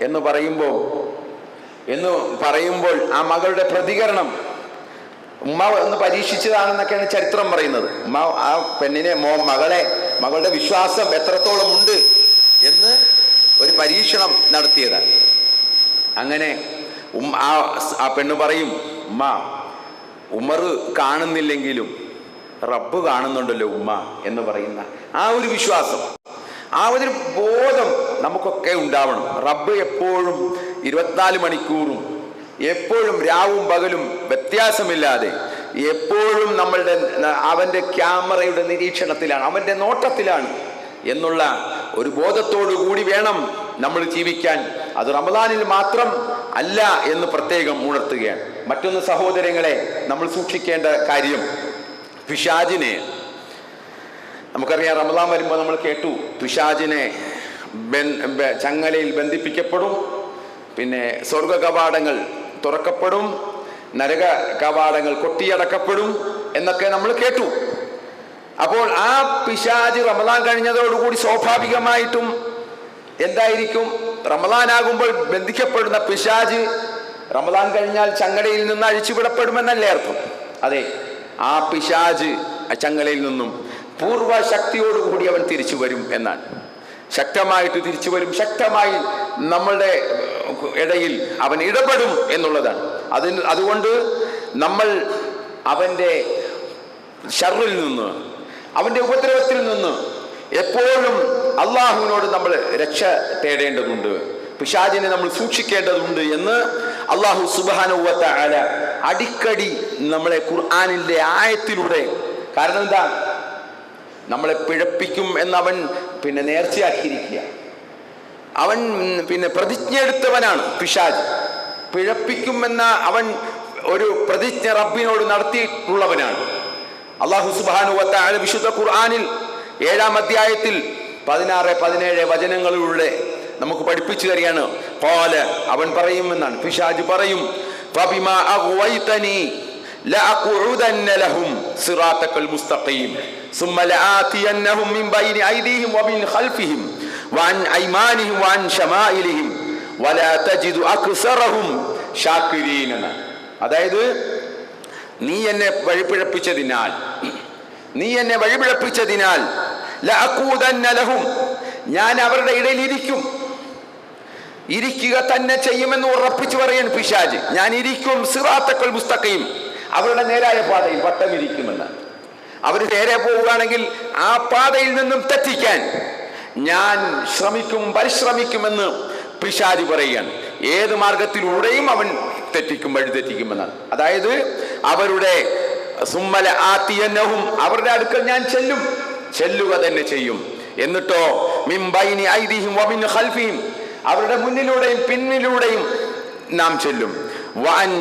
എന്ന് പറയുമ്പോൾ ആ മകളുടെ പ്രതികരണം, ഉമ്മ ഒന്ന് പരീക്ഷിച്ചതാണെന്നൊക്കെയാണ് ചരിത്രം പറയുന്നത്. ഉമ്മ ആ പെണ്ണിനെ മകളുടെ വിശ്വാസം എത്രത്തോളം ഉണ്ട് എന്ന് ഒരു പരീക്ഷണം നടത്തിയതാണ്. അങ്ങനെ ആ പെണ്ണ് പറയും, ഉമ്മ, ഉമർ കാണുന്നില്ലെങ്കിലും റബ്ബ് കാണുന്നുണ്ടല്ലോ ഉമ്മ എന്ന് പറയുന്ന ആ ഒരു വിശ്വാസം, ആ ഒരു ബോധം നമുക്കൊക്കെ ഉണ്ടാവണം. റബ്ബ് എപ്പോഴും 24 മണിക്കൂറും, എപ്പോഴും രാവും പകലും വ്യത്യാസമില്ലാതെ എപ്പോഴും അവൻ്റെ ക്യാമറയുടെ നിരീക്ഷണത്തിലാണ്, അവൻ്റെ നോട്ടത്തിലാണ് എന്നുള്ള ഒരു ബോധത്തോടു കൂടി വേണം നമ്മൾ ജീവിക്കാൻ. അത് റമദാനിൽ മാത്രം അല്ല എന്ന് പ്രത്യേകം ഉണർത്തുകയാണ്. മറ്റൊന്ന് സഹോദരങ്ങളെ, നമ്മൾ സൂക്ഷിക്കേണ്ട കാര്യം പിശാചിനെ. നമുക്കറിയാം, റമദാൻ വരുമ്പോൾ നമ്മൾ കേട്ടു, പിശാചിനെ ചങ്ങലയിൽ ബന്ധിപ്പിക്കപ്പെടും, പിന്നെ സ്വർഗ കവാടങ്ങൾ തുറക്കപ്പെടും, നരക കവാടങ്ങൾ കൊട്ടിയടക്കപ്പെടും എന്നൊക്കെ നമ്മൾ കേട്ടു. അപ്പോൾ ആ പിശാച് റമദാൻ കഴിഞ്ഞതോടുകൂടി സ്വാഭാവികമായിട്ടും എന്തായിരിക്കും? റമദാനാകുമ്പോൾ ബന്ധിക്കപ്പെടുന്ന പിശാച് റമദാൻ കഴിഞ്ഞാൽ ചങ്ങലയിൽ നിന്ന് അഴിച്ചുവിടപ്പെടുമെന്നല്ലേ അർത്ഥം? അതെ, ആ പിശാച് ചങ്ങലയിൽ നിന്നും പൂർവ്വശക്തിയോടുകൂടി അവൻ തിരിച്ചു വരും എന്നാണ്. ശക്തമായിട്ട് തിരിച്ചു വരും, ശക്തമായി നമ്മളുടെ ഇടയിൽ അവൻ ഇടപെടും എന്നുള്ളതാണ്. അതുകൊണ്ട് നമ്മൾ അവൻ്റെ ശർറിൽ നിന്ന്, അവൻ്റെ ഉപദ്രവത്തിൽ നിന്ന് എപ്പോഴും അള്ളാഹുവിനോട് നമ്മൾ രക്ഷ തേടേണ്ടതുണ്ട്, പിശാചിനെ നമ്മൾ സൂക്ഷിക്കേണ്ടതുണ്ട് എന്ന് അള്ളാഹു സുബ്ഹാനഹു വ തആല അടിക്കടി നമ്മളെ ഖുർആനിലെ ആയത്തിലൂടെ. കാരണം എന്താ? നമ്മളെ പിഴപ്പിക്കും എന്നവൻ നേർച്ചയാക്കിയിരിക്കുക. അവൻ പ്രതിജ്ഞ എടുത്തവനാണ് പിശാച്. പിഴപ്പിക്കുമെന്ന അവൻ ഒരു പ്രതിജ്ഞ റബ്ബിനോട് നടത്തിയിട്ടുള്ളവനാണ്. അല്ലാഹു സുബ്ഹാനഹു വ തആല വിശുദ്ധ ഖുർആനിൽ 7-ാം അധ്യായത്തിൽ 16-17 വചനങ്ങളിലൂടെ നമുക്ക് പഠിപ്പിച്ചു തരികയാണ്. ഖാല, അവൻ പറയുമെന്നാണ്, പിശാച് പറയും, ഫബിമാ അഗ്വൈതനി ലഅഖഉദന്ന ലഹും സിറാത്തക്കൽ മുസ്തഖീം സുമ്മ ലആതിയന്നഹും മിൻ ബൈനി ഐദിഹിം വമിൻ ഖൽഫിഹിം വഅൻ ഐമാനിഹിം വഅൻ ശമാഇലിഹിം വലാ തജിദു അക്സറഹും ശാകിരീൻ. അതായത് നീ എന്നെ വഴിപിഴപ്പിച്ചതിനാൽ ലഅഖൂദന്ന ലഹും, ഞാൻ അവരുടെ ഇടയിൽ ഇരിക്കുക തന്നെ ചെയ്യുമെന്ന് ഉറപ്പിച്ചു പറയാൻ പിശാച്. ഞാൻ ഇരിക്കും സിറാത്തൽ മുസ്തഖീം, അവരുടെ നേരായ പാതയിൽ വട്ടം ഇരിക്കുമെന്ന്. അവർ നേരെ പോവുകയാണെങ്കിൽ ആ പാതയിൽ നിന്നും തെറ്റിക്കാൻ ഞാൻ പരിശ്രമിക്കുമെന്ന് പിശാച് പറയുകയാണ്. ഏത് മാർഗത്തിലൂടെയും അവൻ വഴി തെറ്റിക്കുമെന്നാണ്. അതായത് അവരുടെ സുമ്മല ആതിയന്നഹും, അവരുടെ അടുക്കൽ ഞാൻ ചെല്ലുക തന്നെ ചെയ്യും. എന്നിട്ടോ മിൻ ബൈനി ഐദിഹിം വമിൻ ഖൽഫിഹിം, അവരുടെ മുന്നിലൂടെയും പിന്നിലൂടെയും നാം ചെല്ലും. വഅൻ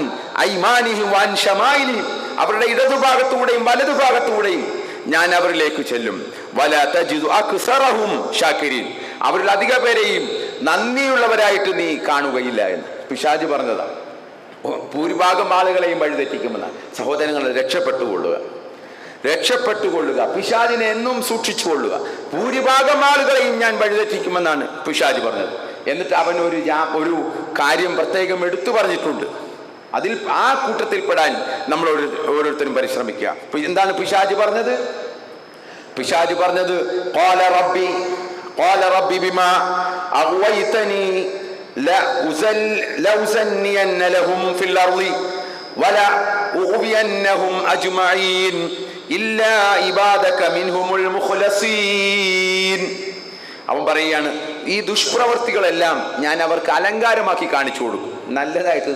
ഐമാനിഹിം വഅൻ ശമായിലിഹിം, അവരുടെ ഇടതുഭാഗത്തൂടെയും വലതുഭാഗത്തൂടെയും ഞാൻ അവരിലേക്ക് ചെല്ലും. വലാ തജിദു അക്സറഹും ശാകിരീൻ, അവരിൽ അധിക പേരെയും നന്ദിയുള്ളവരായിട്ട് നീ കാണുകയില്ല എന്ന് പിശാച് പറഞ്ഞതാണ്. ഭൂരിഭാഗം ആളുകളെയും വഴിതെറ്റിക്കുമെന്നാണ്. സഹോദരങ്ങൾ, രക്ഷപ്പെട്ടുകൊള്ളുക. പിശാചിനെ എന്നും സൂക്ഷിച്ചു കൊള്ളുക. ഭൂരിഭാഗം ആളുകളെയും ഞാൻ വഴിതെറ്റിക്കുമെന്നാണ് പിശാച് പറഞ്ഞത്. എന്നിട്ട് അവൻ ഒരു കാര്യം പ്രത്യേകം എടുത്തു പറഞ്ഞിട്ടുണ്ട്. അതിൽ ആ കൂട്ടത്തിൽപ്പെടാൻ നമ്മൾ ഓരോരുത്തരും പരിശ്രമിക്കുക. എന്താണ് പിശാച് പറഞ്ഞത്? പിശാച് പറഞ്ഞത് ഖാല റബ്ബി ബിമാ അഗ്വൈതനി ലഉസന്നിയന്ന ലഹും ഫിൽ അർളി വലാ ഉഗ്വിയന്നഹും അജ്മഈൻ ഇല്ലാ ഇബാദക മിൻഹുൽ മുഖ്ലസീൻ. അവൻ പറയുകയാണ്, ഈ ദുഷ്പ്രവർത്തികളെല്ലാം ഞാൻ അവർക്ക് അലങ്കാരമാക്കി കാണിച്ചു കൊടുക്കും. നല്ലതായിട്ട്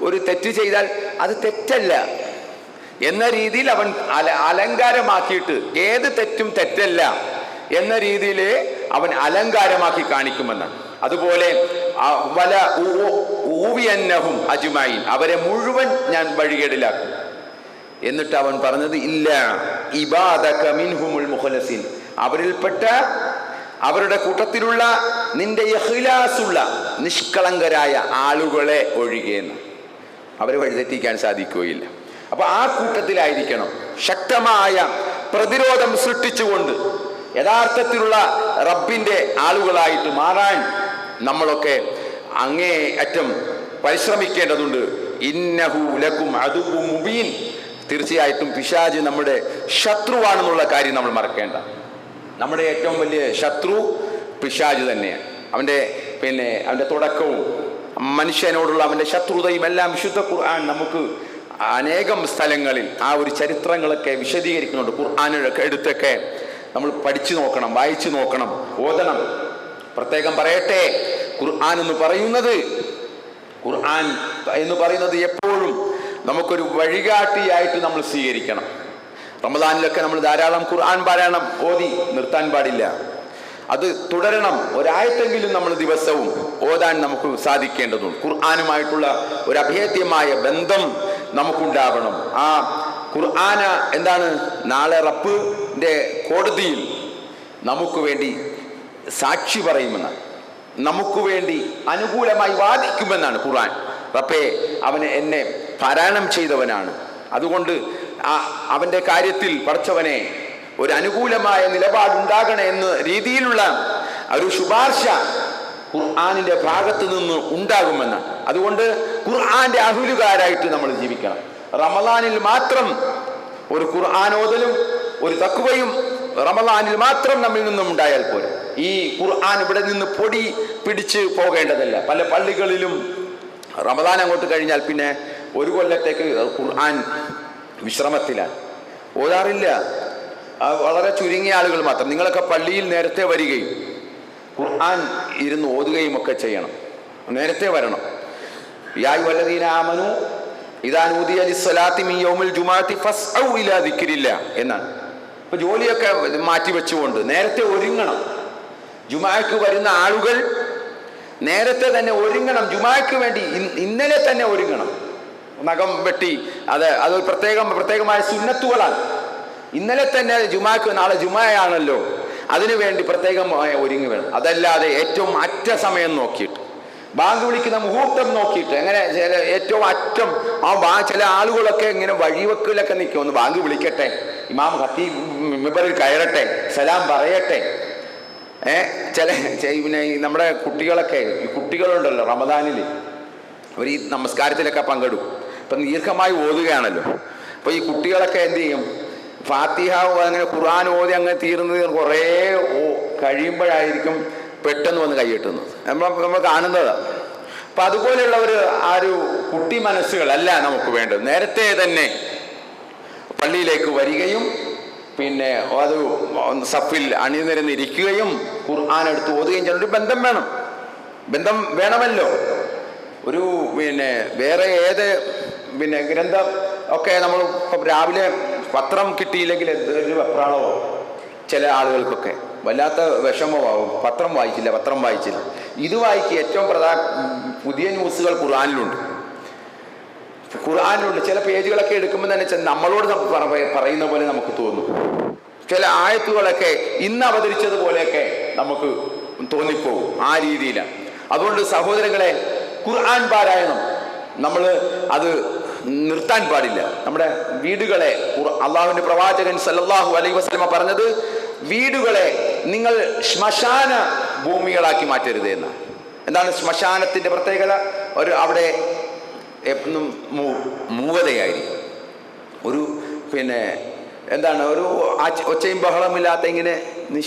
ഒരു തെറ്റ് ചെയ്താൽ അത് തെറ്റല്ല എന്ന രീതിയിൽ അവൻ അലങ്കാരമാക്കിയിട്ട്, ഏത് തെറ്റും തെറ്റല്ല എന്ന രീതിയിൽ അവൻ അലങ്കാരമാക്കി കാണിക്കുമെന്നാണ്. അതുപോലെ വല ഊവിയന്നഹും അജ്മഈൻ, അവരെ മുഴുവൻ ഞാൻ വഴികേടിലാക്കും. എന്നിട്ട് അവൻ പറഞ്ഞത് ഇല്ല ഇബാദക മിൻഹുൽ മുഖ്ലസീൻ, അവരിൽപ്പെട്ട അവരുടെ കൂട്ടത്തിലുള്ള നിന്റെ ഇഖ്ലാസുള്ള നിഷ്കളങ്കരായ ആളുകളെ ഒഴികെന്ന്. അവരെ വഴിതെറ്റിക്കാൻ സാധിക്കുകയില്ല. അപ്പൊ ആ കൂട്ടത്തിലായിരിക്കണം. ശക്തമായ പ്രതിരോധം സൃഷ്ടിച്ചുകൊണ്ട് യഥാർത്ഥത്തിലുള്ള റബ്ബിന്റെ ആളുകളായിട്ട് മാറാൻ നമ്മളൊക്കെ അങ്ങേ അറ്റം പരിശ്രമിക്കേണ്ടതുണ്ട്. ഇന്നഹു ലക്കും അദുവ്വുൻ മുബീൻ, തീർച്ചയായിട്ടും പിശാച് നമ്മുടെ ശത്രുവാണെന്നുള്ള കാര്യം നമ്മൾ മറക്കേണ്ട. നമ്മുടെ ഏറ്റവും വലിയ ശത്രു പിശാച് തന്നെയാണ്. അവന്റെ തുടക്കവും മനുഷ്യനോടുള്ള അവന്റെ ശത്രുതയും എല്ലാം വിശുദ്ധ ഖുർആൻ നമുക്ക് അനേകം സ്ഥലങ്ങളിൽ ആ ഒരു ചരിത്രങ്ങളൊക്കെ വിശദീകരിക്കുന്നുണ്ട്. ഖുർആനൊക്കെ എടുത്തൊക്കെ നമ്മൾ പഠിച്ചു നോക്കണം, വായിച്ചു നോക്കണം, ഓതണം. പ്രത്യേകം പറയട്ടെ, ഖുർആൻ എന്ന് പറയുന്നത് എപ്പോഴും നമുക്കൊരു വഴികാട്ടിയായിട്ട് നമ്മൾ സ്വീകരിക്കണം. റമദാനിലൊക്കെ നമ്മൾ ധാരാളം ഖുർആൻ പാരായണം ഓതി നിർത്താൻ പാടില്ല. അത് തുടരണം. ഒരായത്തെങ്കിലും നമ്മൾ ദിവസവും ഓതാൻ നമുക്ക് സാധിക്കേണ്ടതുണ്ട്. ഖുർആനുമായിട്ടുള്ള ഒരു അഭേദ്യമായ ബന്ധം നമുക്കുണ്ടാവണം. ആ ഖുർആന എന്താണ്? നാളെ റബ്ബിന്റെ കോടതിയിൽ നമുക്ക് വേണ്ടി സാക്ഷി പറയുമെന്നാണ്, നമുക്ക് വേണ്ടി അനുകൂലമായി വാദിക്കുമെന്നാണ് ഖുർആൻ. റബ്ബേ, അവന് എന്നെ പാരായണം ചെയ്തവനാണ്, അതുകൊണ്ട് അവന്റെ കാര്യത്തിൽ പടച്ചവനെ ഒരു അനുകൂലമായ നിലപാടുണ്ടാകണേ എന്ന രീതിയിലുള്ള ഒരു ശുപാർശ ഖുർആനിന്റെ ഭാഗത്ത് നിന്ന് ഉണ്ടാകുമെന്നാണ്. അതുകൊണ്ട് ഖുർആന്റെ അഹ്ലുകാരായിട്ട് നമ്മൾ ജീവിക്കണം. റമദാനിൽ മാത്രം ഒരു ഖുർആൻ ഓതലും ഒരു തഖ്വയും റമദാനിൽ മാത്രം നമ്മിൽ നിന്നും ഉണ്ടായാൽ പോലും ഈ ഖുർആൻ ഇവിടെ നിന്ന് പൊടി പിടിച്ച് പോകേണ്ടതല്ല. പല പള്ളികളിലും റമദാൻ അങ്ങോട്ട് കഴിഞ്ഞാൽ പിന്നെ ഒരു കൊല്ലത്തേക്ക് ഖുർആൻ വിശ്രമത്തിലാണ്, ഓതാറില്ല. വളരെ ചുരുങ്ങിയ ആളുകൾ മാത്രം. നിങ്ങളൊക്കെ പള്ളിയിൽ നേരത്തെ വരികയും ഖുർആൻ ഇരുന്ന് ഓതുകയും ഒക്കെ ചെയ്യണം. നേരത്തെ വരണം. യാ അയ്യുഹല്ലദീന ആമനൂ ഇദാ നൂദിയ ലിസ്സലാത്തി മിൻ യൗമിൽ ജുമുഅത്തി ഫസ്ഔ ഇലാ ദിക്രില്ലാഹ് എന്നാണ്. ഇപ്പൊ ജോലിയൊക്കെ മാറ്റി വെച്ചുകൊണ്ട് നേരത്തെ ഒരുങ്ങണം. ജുമുഅക്ക് വരുന്ന ആളുകൾ നേരത്തെ തന്നെ ഒരുങ്ങണം. ജുമുഅക്ക് വേണ്ടി ഇന്നലെ തന്നെ ഒരുങ്ങണം. നഖം വെട്ടി അത് പ്രത്യേകമായ സുന്നത്തുകളാണ്. ഇന്നലെ തന്നെ ജുമുഅക്ക്, നാളെ ജുമുഅയാണല്ലോ, അതിനുവേണ്ടി പ്രത്യേകമായ ഒരുങ്ങി വേണം. അതല്ലാതെ ഏറ്റവും അറ്റ സമയം നോക്കിയിട്ട്, ബാങ്ക് വിളിക്കുന്ന മുഹൂർത്തം നോക്കിയിട്ട്, എങ്ങനെ ഏറ്റവും അറ്റം ചില ആളുകളൊക്കെ ഇങ്ങനെ വഴിവെക്കിലൊക്കെ നിൽക്കും. ഒന്ന് ബാങ്ക് വിളിക്കട്ടെ, ഇമാം ഖത്തീബ് മിമ്പറിൽ കയറട്ടെ, സലാം പറയട്ടെ. പിന്നെ നമ്മുടെ കുട്ടികളൊക്കെ, ഈ കുട്ടികളുണ്ടല്ലോ റമദാനിൽ, അവർ ഈ നമസ്കാരത്തിലൊക്കെ പങ്കെടുക്കും. ഇപ്പം ദീർഘമായി ഓതുകയാണല്ലോ. അപ്പോൾ ഈ കുട്ടികളൊക്കെ എന്ത് ചെയ്യും? ഫാത്തിഹ അങ്ങനെ ഖുർആൻ ഓതി അങ്ങനെ തീർന്നത് കുറേ കഴിയുമ്പോഴായിരിക്കും പെട്ടെന്ന് വന്ന് കൈയിട്ടുന്നത്. നമ്മൾ കാണുന്നതാണ്. അപ്പം അതുപോലെയുള്ള ആ ഒരു കുട്ടി മനസ്സുകളല്ല നമുക്ക് വേണ്ടത്. നേരത്തെ തന്നെ പള്ളിയിലേക്ക് വരികയും പിന്നെ അത് സഫിൽ അണിനിരന്നിരിക്കുകയും ഖുർആൻ എടുത്ത് ഓതുകയും ചെയ്യുന്ന ഒരു ബന്ധം വേണമല്ലോ. ഒരു വേറെ ഏത് ഗ്രന്ഥം ഒക്കെ നമ്മൾ ഇപ്പം രാവിലെ പത്രം കിട്ടിയില്ലെങ്കിൽ എന്തൊരു വെപ്രാളമോ ചില ആളുകൾക്കൊക്കെ വല്ലാത്ത വിഷമമാവും. പത്രം വായിച്ചില്ല. ഇത് വായിക്കുക. ഏറ്റവും പുതിയ ന്യൂസുകൾ ഖുർആനിലുണ്ട്. ചില പേജുകളൊക്കെ എടുക്കുമ്പോൾ തന്നെ നമ്മളോട് പറയുന്ന പോലെ നമുക്ക് തോന്നും. ചില ആയത്തുകളൊക്കെ ഇന്ന് അവതരിച്ചതുപോലെയൊക്കെ നമുക്ക് തോന്നിപ്പോകും. ആ രീതിയിലാണ്. അതുകൊണ്ട് സഹോദരങ്ങളെ, ഖുർആൻ പാരായണം നമ്മൾ അത് നിർത്താൻ പാടില്ല. നമ്മുടെ വീടുകളെ അള്ളാഹുവിന്റെ പ്രവാചകൻ സല്ലല്ലാഹു അലൈഹി വസല്ലമ പറഞ്ഞത്, വീടുകളെ നിങ്ങൾ ശ്മശാന ഭൂമികളാക്കി മാറ്റരുത് എന്നാണ്. എന്താണ് ശ്മശാനത്തിന്റെ പ്രത്യേകത? അവിടെ എന്നും മൂകതയായിരിക്കും. ഒരു എന്താണ് ഒരു ഒച്ചയും ബഹളമില്ലാത്ത ഇങ്ങനെ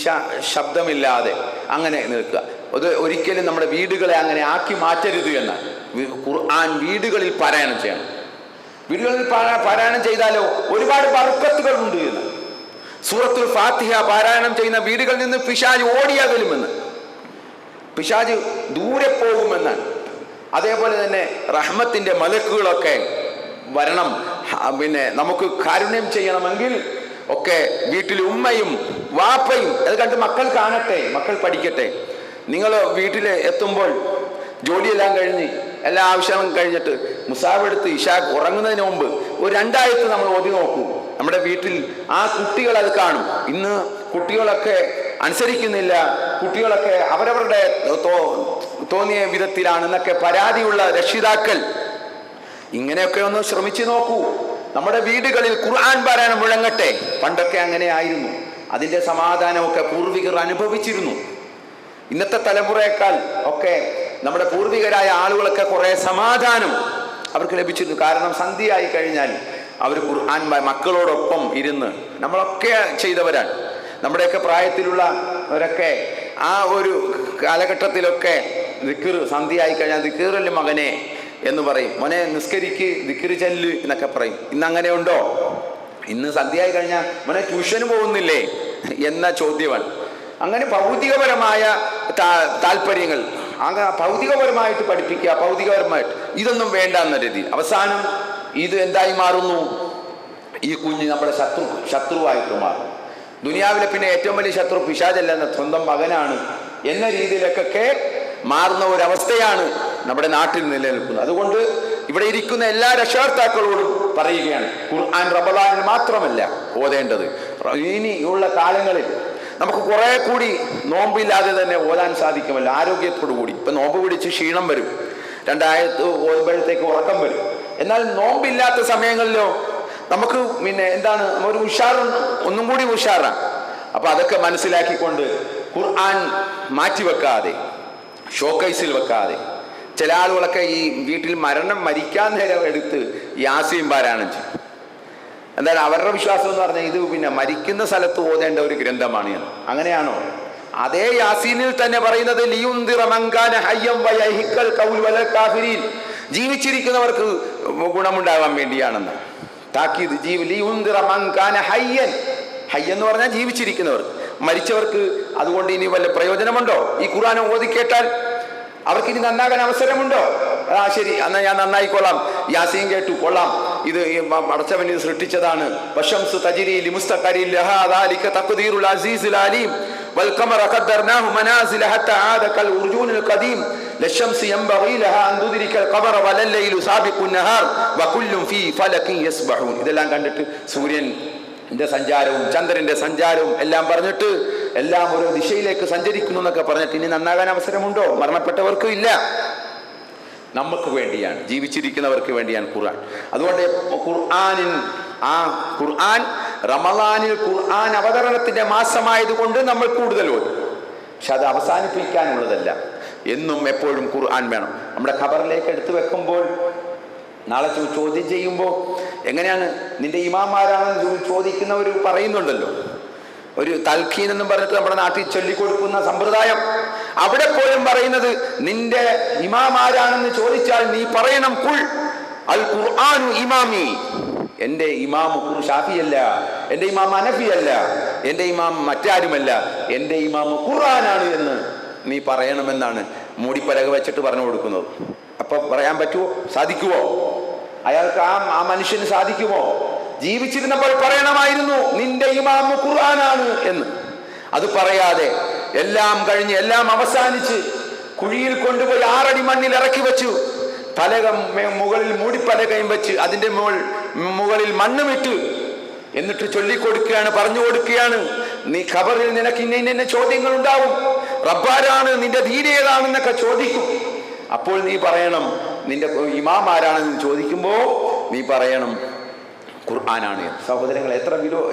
ശബ്ദമില്ലാതെ അങ്ങനെ നിൽക്കുക. അത് ഒരിക്കലും നമ്മുടെ വീടുകളെ അങ്ങനെ ആക്കി മാറ്റരുത് എന്നാണ്. ഖുർആൻ വീടുകളിൽ പാരായണം ചെയ്യണം. വീടുകളിൽ പാരായണം ചെയ്താലോ ഒരുപാട് ബർക്കത്തുകൾ ഉണ്ട് എന്ന്. സൂറത്തുൽ ഫാത്തിഹ പാരായണം ചെയ്യുന്ന വീടുകളിൽ നിന്ന് പിശാച് ഓടിയകലുമെന്ന്, പിശാച് ദൂരെ പോകുമെന്നാണ്. അതേപോലെ തന്നെ റഹ്മത്തിന്റെ മലക്കുകളൊക്കെ വരണം. നമുക്ക് കാരുണ്യം ചെയ്യണമെങ്കിൽ ഒക്കെ വീട്ടിൽ ഉമ്മയും വാപ്പയും അത് കണ്ട് മക്കൾ കാണട്ടെ, മക്കൾ പഠിക്കട്ടെ. നിങ്ങൾ വീട്ടിൽ എത്തുമ്പോൾ ജോലിയെല്ലാം കഴിഞ്ഞ് എല്ലാ ആവശ്യങ്ങളും കഴിഞ്ഞിട്ട് മുസാബ് എടുത്ത് ഇശാ ഉറങ്ങുന്നതിന് മുമ്പ് ഒരു 2 ആയത്ത് നമ്മൾ ഓതി നോക്കൂ. നമ്മുടെ വീട്ടിൽ ആ കുട്ടികൾ അത് കാണും. ഇന്ന് കുട്ടികളൊക്കെ അനുസരിക്കുന്നില്ല, കുട്ടികളൊക്കെ അവരവരുടെ തോന്നിയ വിധത്തിലാണെന്നൊക്കെ പരാതിയുള്ള രക്ഷിതാക്കൾ, ഇങ്ങനെയൊക്കെ ഒന്ന് ശ്രമിച്ചു നോക്കൂ. നമ്മുടെ വീടുകളിൽ ഖുർആൻ പാരായണം മുഴങ്ങട്ടെ. പണ്ടൊക്കെ അങ്ങനെ ആയിരുന്നു. അതിൻ്റെ സമാധാനമൊക്കെ പൂർവികർ അനുഭവിച്ചിരുന്നു. ഇന്നത്തെ തലമുറയേക്കാൾ ഒക്കെ നമ്മുടെ പൂർവികരായ ആളുകളൊക്കെ കുറേ സമാധാനം അവർക്ക് ലഭിച്ചിരുന്നു. കാരണം സന്ധ്യയായി കഴിഞ്ഞാൽ അവർ ഖുർആൻ മക്കളോടൊപ്പം ഇരുന്ന് നമ്മളൊക്കെ ചെയ്തവരാണ്. നമ്മുടെയൊക്കെ പ്രായത്തിലുള്ളവരൊക്കെ ആ ഒരു കാലഘട്ടത്തിലൊക്കെ ദിക്ർ സന്ധ്യയായി കഴിഞ്ഞാൽ ദിക്റല്ലേ മകനെ എന്ന് പറയും. മോനെ നിസ്കരിക്ക്, ദിക്ർ ചെല്ല് എന്നൊക്കെ പറയും. ഇന്ന് അങ്ങനെ ഉണ്ടോ? ഇന്ന് സന്ധ്യയായി കഴിഞ്ഞാൽ മോനെ ട്യൂഷന് പോകുന്നില്ലേ എന്ന ചോദ്യമാണ്. അങ്ങനെ ഭൗതികപരമായ താല്പര്യങ്ങൾ, അങ്ങനെ ഭൗതികപരമായിട്ട് പഠിപ്പിക്കുക, ഭൗതികപരമായിട്ട് ഇതൊന്നും വേണ്ട എന്ന രീതി. അവസാനം ഇത് എന്തായി മാറുന്നു? ഈ കുഞ്ഞ് നമ്മുടെ ശത്രുവായിട്ട് മാറും. ദുനിയാവിലെ പിന്നെ ഏറ്റവും വലിയ ശത്രു പിശാചല്ല, സ്വന്തം മകനാണ് എന്ന രീതിയിലേക്കൊക്കെ മാറുന്ന ഒരവസ്ഥയാണ് നമ്മുടെ നാട്ടിൽ നിലനിൽക്കുന്നത്. അതുകൊണ്ട് ഇവിടെ ഇരിക്കുന്ന എല്ലാ രക്ഷകർത്താക്കളോടും പറയുകയാണ്, ഖുർആൻ റമദാനിൽ മാത്രമല്ല ഓതേണ്ടത്. ഇനിയുള്ള കാലങ്ങളിൽ നമുക്ക് കുറെ കൂടി നോമ്പില്ലാതെ തന്നെ ഓതാൻ സാധിക്കുമല്ലോ, ആരോഗ്യത്തോടു കൂടി. ഇപ്പൊ നോമ്പ് പിടിച്ച് ക്ഷീണം വരും, 2 ആയത്ത് ഓതുമ്പോഴത്തേക്ക് ഉറക്കം വരും. എന്നാൽ നോമ്പില്ലാത്ത സമയങ്ങളിലോ നമുക്ക് എന്താണ് ഒരു ഒന്നും കൂടി ഉഷാറാണ്. അപ്പൊ അതൊക്കെ മനസ്സിലാക്കിക്കൊണ്ട് ഖുർആൻ മാറ്റിവെക്കാതെ, ഷോക്കേസിൽ വെക്കാതെ, ചില ആളുകളൊക്കെ ഈ വീട്ടിൽ മരിക്കാൻ നേരം എടുത്ത് യാസീൻ പാരായണം ചെയ്യും. എന്താണ് അവരുടെ വിശ്വാസം എന്ന് പറഞ്ഞാൽ ഇത് മരിക്കുന്ന സ്ഥലത്ത് ഓതേണ്ട ഒരു ഗ്രന്ഥമാണ് എന്ന്. അങ്ങനെയാണോ? അതേ യാസീനിൽ തന്നെ പറയുന്നത് ജീവിച്ചിരിക്കുന്നവർക്ക് ഗുണമുണ്ടാകാൻ വേണ്ടിയാണെന്ന്. താക്കീത് ഹയ്യെന്ന് പറഞ്ഞാൽ ജീവിച്ചിരിക്കുന്നവർ. മരിച്ചവർക്ക് അതുകൊണ്ട് ഇനി വല്ല പ്രയോജനമുണ്ടോ? ഈ ഖുർആൻ ഓതി കേട്ടാൽ അവർക്ക് ഇനി നന്നാകാൻ അവസരമുണ്ടോ? ശരി, എന്നാൽ ഞാൻ നന്നായിക്കൊള്ളാം, യാസീൻ കേട്ടു കൊള്ളാം, ഇത് പടച്ചവൻ ഇത് സൃഷ്ടിച്ചതാണ്. വശംസു തജ്രി ലിമുസ്തഖരിൻ ലഹാ ദാലിക തഖ്ദീറുൽ അസീസുൽ അലീം വൽഖമറ ഖദ്ദർനാഹു മനാസില ഹത്താ ആദ കൽ ഉർജൂനിൽ ഖദീം ലശംസി യൻബഗി ലഹാ അൻ തുദ്രികൽ ഖമറ വലല്ലൈലു സാബിഖുൻ നഹാർ വകുല്ലും ഫീ ഫലകിൻ യസ്ബഹൂൻ. ഇതെല്ലാം കണ്ടിട്ട് സൂര്യന്റെ സഞ്ചാരവും ചന്ദ്രന്റെ സഞ്ചാരവും എല്ലാം പറഞ്ഞിട്ട് എല്ലാം ഓരോ ദിശയിലേക്ക് സഞ്ചരിക്കുന്നു എന്നൊക്കെ പറഞ്ഞിട്ട് ഇനി നന്നാകാൻ അവസരമുണ്ടോ? മരണപ്പെട്ടവർക്ക് ഇല്ല, നമുക്ക് വേണ്ടിയാണ്, ജീവിച്ചിരിക്കുന്നവർക്ക് വേണ്ടിയാണ് ഖുർആൻ. അതുകൊണ്ട് ഖുർആൻ റമളാനിൽ ഖുർആൻ അവതരണത്തിന്റെ മാസമായതുകൊണ്ട് നമ്മൾ കൂടുതൽ ഓതും. പക്ഷെ അത് അവസാനിപ്പിക്കാനുള്ളതല്ല. എന്നും എപ്പോഴും ഖുർആൻ വേണം. നമ്മുടെ ഖബറിലേക്ക് എടുത്തു വെക്കുമ്പോൾ, നാളെ ചോദ്യം ചെയ്യുമ്പോൾ എങ്ങനെയാണ് നിന്റെ ഇമാമാരാണെന്ന് ചോദിക്കുന്നവർ പറയുന്നുണ്ടല്ലോ, ഒരു തൽഖീൻ എന്നും പറഞ്ഞിട്ട് നമ്മുടെ നാട്ടിൽ ചൊല്ലിക്കൊടുക്കുന്ന സമ്പ്രദായം. അവിടെ പോലും പറയുന്നത് നിന്റെ ഇമാമാരാണെന്ന് ചോദിച്ചാൽ നീ പറയണം ഖുൽ അൽ ഖുർആനു ഇമാമി, എൻ്റെ ഇമാം ഷാഫിയല്ല, എൻ്റെ ഇമാം ഹനഫിയല്ല, എൻ്റെ ഇമാം മറ്റാരുമല്ല, എൻ്റെ ഇമാം ഖുർആനാണ് എന്ന് നീ പറയണമെന്നാണ് മൂടിപ്പലക വെച്ചിട്ട് പറഞ്ഞു കൊടുക്കുന്നത്. അപ്പൊ പറയാൻ പറ്റുമോ? സാധിക്കുമോ? അയാൾക്ക് ആ മനുഷ്യന് സാധിക്കുമോ? ജീവിച്ചിരുന്നപ്പോൾ പറയണമായിരുന്നു നിന്റെ ഇമാം ഖുർആനാണ് എന്ന്. അത് പറയാതെ എല്ലാം കഴിഞ്ഞ് എല്ലാം അവസാനിച്ച് കുഴിയിൽ കൊണ്ടുപോയി 6 അടി മണ്ണിൽ ഇറക്കി വെച്ചു, പലകം മുകളിൽ മൂടിപ്പലകയും വെച്ച് അതിന്റെ മുകളിൽ മണ്ണുമിട്ട്, എന്നിട്ട് ചൊല്ലിക്കൊടുക്കുകയാണ്, പറഞ്ഞു കൊടുക്കുകയാണ്, നീ ഖബറിൽ നിനക്ക് ഇന്ന ചോദ്യങ്ങൾ ഉണ്ടാവും, റബ്ബാരാണ്, നിന്റെ ദീൻ ഏതാണെന്നൊക്കെ ചോദിക്കും. അപ്പോൾ നീ പറയണം നിന്റെ ഇമാം ആരാണെന്ന് ചോദിക്കുമ്പോ നീ പറയണം ഖുർആനാണ്. സഹോദരങ്ങൾ,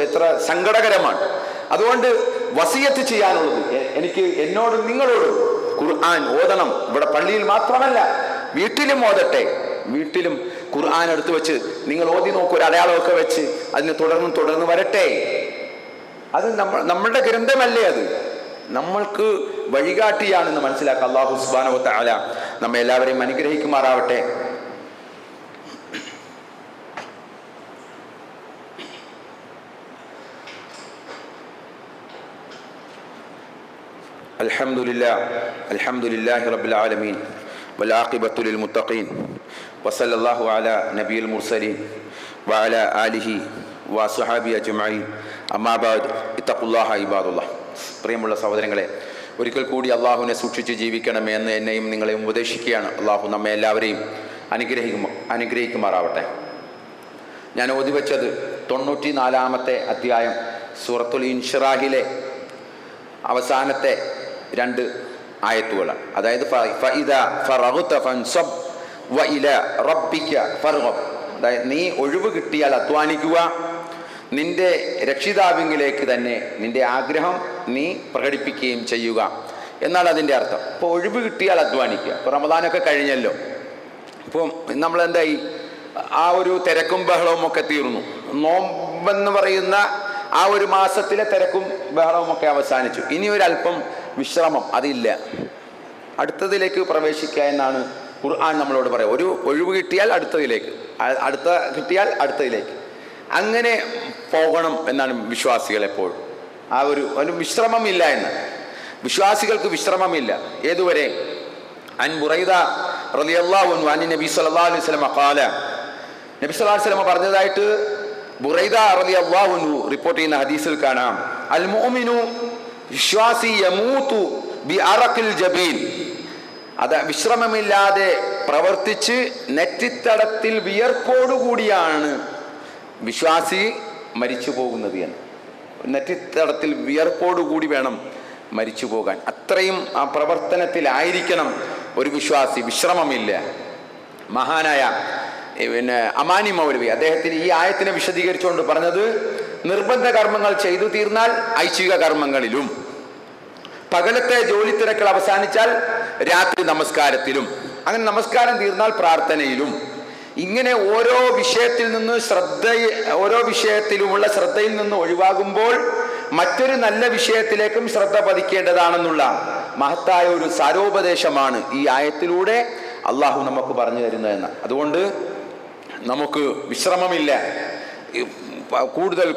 എത്ര സങ്കടകരമാണ്. അതുകൊണ്ട് വസിയത്ത് ചെയ്യാനുള്ളത് എനിക്ക് എന്നോടും നിങ്ങളോടും ഖുർആൻ ഓതണം. ഇവിടെ പള്ളിയിൽ മാത്രമല്ല, വീട്ടിലും ഓതട്ടെ. വീട്ടിലും ഖുർആൻ എടുത്തു വെച്ച് നിങ്ങൾ ഓതി നോക്കൂ, ഒരു അടയാളമൊക്കെ വെച്ച് അതിന് തുടർന്ന് വരട്ടെ. അത് നമ്മളുടെ ഗ്രന്ഥമല്ലേ, അത് നമ്മൾക്ക് വഴികാട്ടിയാണെന്ന് മനസ്സിലാക്കുക. അല്ലാഹു സുബ്ഹാനഹു വ തആല നമ്മെ എല്ലാവരെയും അനുഗ്രഹിക്കുമാറാവട്ടെ. അൽഹംദുലില്ലാഹി റബ്ബിൽ ആലമീൻ വൽആഖിബത്തു ലിൽമുത്തഖീൻ വസല്ലല്ലാഹു അലാ നബിയിൽ മുർസലീൻ വഅലാ ആലിഹി വസ്വഹാബിഹി അജ്മഈൻ. അമ്മാ ബഅദ്, ഇത്തഖുല്ലാഹ ഇബാദുല്ലാഹ്. പ്രിയമുള്ള സഹോദരങ്ങളെ, ഒരിക്കൽ കൂടി അള്ളാഹുവിനെ സൂക്ഷിച്ച് ജീവിക്കണമേ എന്ന് എന്നെയും നിങ്ങളെയും ഉപദേശിക്കുകയാണ്. അള്ളാഹു നമ്മെ എല്ലാവരെയും അനുഗ്രഹിക്കുമാറാവട്ടെ. ഞാൻ ഓതിവെച്ചത് 94-ാമത്തെ അധ്യായം സൂറത്തുൽ ഇൻഷിറാഹിലെ അവസാനത്തെ 2 ആയത്തുകളാണ്. അതായത് ഫഇദാ ഫറഗ്ത ഫൻസബ് വഇലാ റബ്ബിക ഫർഗബ്. അതായത് നീ ഒഴിവ് കിട്ടിയാൽ അധ്വാനിക്കുക, നിന്റെ രക്ഷിതാവിലേക്ക് തന്നെ നിന്റെ ആഗ്രഹം നീ പ്രകടിപ്പിക്കുകയും ചെയ്യുക എന്നാണ് അതിൻ്റെ അർത്ഥം. ഇപ്പോൾ ഒഴിവ് കിട്ടിയാൽ അധ്വാനിക്കുക. ഇപ്പോൾ റമദാനൊക്കെ കഴിഞ്ഞല്ലോ, ഇപ്പം നമ്മളെന്തായി, ആ ഒരു തിരക്കും ബഹളവും ഒക്കെ തീർന്നു. നോമ്പെന്ന് പറയുന്ന ആ ഒരു മാസത്തിലെ തിരക്കും ബഹളവും ഒക്കെ അവസാനിച്ചു. ഇനി ഒരല്പം വിശ്രമം, അതില്ല, അടുത്തതിലേക്ക് പ്രവേശിക്കുക എന്നാണ് ഖുർആൻ നമ്മളോട് പറയാം. ഒരു ഒഴിവ് കിട്ടിയാൽ അടുത്തതിലേക്ക്, കിട്ടിയാൽ അടുത്തതിലേക്ക്, അങ്ങനെ പോകണം എന്നാണ് വിശ്വാസികൾ എപ്പോഴും. ആ ഒരു വിശ്രമമില്ല എന്ന്, വിശ്വാസികൾക്ക് വിശ്രമമില്ല. ഏതുവരെ? അൻ ബുറൈദ റളിയല്ലാഹു അൻഹു അൻ നബി സല്ലല്ലാഹു അലൈഹി വസല്ലം ഖാല, നബി സല്ലല്ലാഹു അലൈഹി വസല്ലം പറഞ്ഞതായിട്ട് ബുറൈദ റളിയല്ലാഹു അൻഹു റിപ്പോർട്ട് ചെയ്യുന്ന ഹദീസിൽ കാണാം, അൽ മുഅ്മിനു, വിശ്വാസി, യമൂതു ബി അറഖിൽ ജബീൻ, അത് വിശ്രമമില്ലാതെ പ്രവർത്തിച്ച് നെറ്റിത്തടത്തിൽ വിയർപ്പോടുകൂടിയാണ് വിശ്വാസി മരിച്ചു പോകുന്നത് എന്ന്. നെറ്റിത്തടത്തിൽ വിയർപ്പോടുകൂടി വേണം മരിച്ചു പോകാൻ. അത്രയും ആ പ്രവർത്തനത്തിലായിരിക്കണം ഒരു വിശ്വാസി. വിശ്രമമില്ല. മഹാനായ അമാനി മൗലവി അദ്ദേഹത്തിന് ഈ ആയത്തിനെ വിശദീകരിച്ചുകൊണ്ട് പറഞ്ഞത്, നിർബന്ധ കർമ്മങ്ങൾ ചെയ്തു തീർന്നാൽ ഐച്ഛിക കർമ്മങ്ങളിലും, പകലത്തെ ജോലി തിരക്കുകൾ അവസാനിച്ചാൽ രാത്രി നമസ്കാരത്തിലും, അങ്ങനെ നമസ്കാരം തീർന്നാൽ പ്രാർത്ഥനയിലും, ഇങ്ങനെ ഓരോ വിഷയത്തിലുമുള്ള ശ്രദ്ധയിൽ നിന്ന് ഒഴിവാകുമ്പോൾ മറ്റൊരു നല്ല വിഷയത്തിലേക്കും ശ്രദ്ധ പതിക്കേണ്ടതാണെന്നുള്ള മഹത്തായ ഒരു സാരോപദേശമാണ് ഈ ആയത്തിലൂടെ അള്ളാഹു നമുക്ക് പറഞ്ഞു തരുന്നതെന്ന്. അതുകൊണ്ട് നമുക്ക് വിശ്രമമില്ല,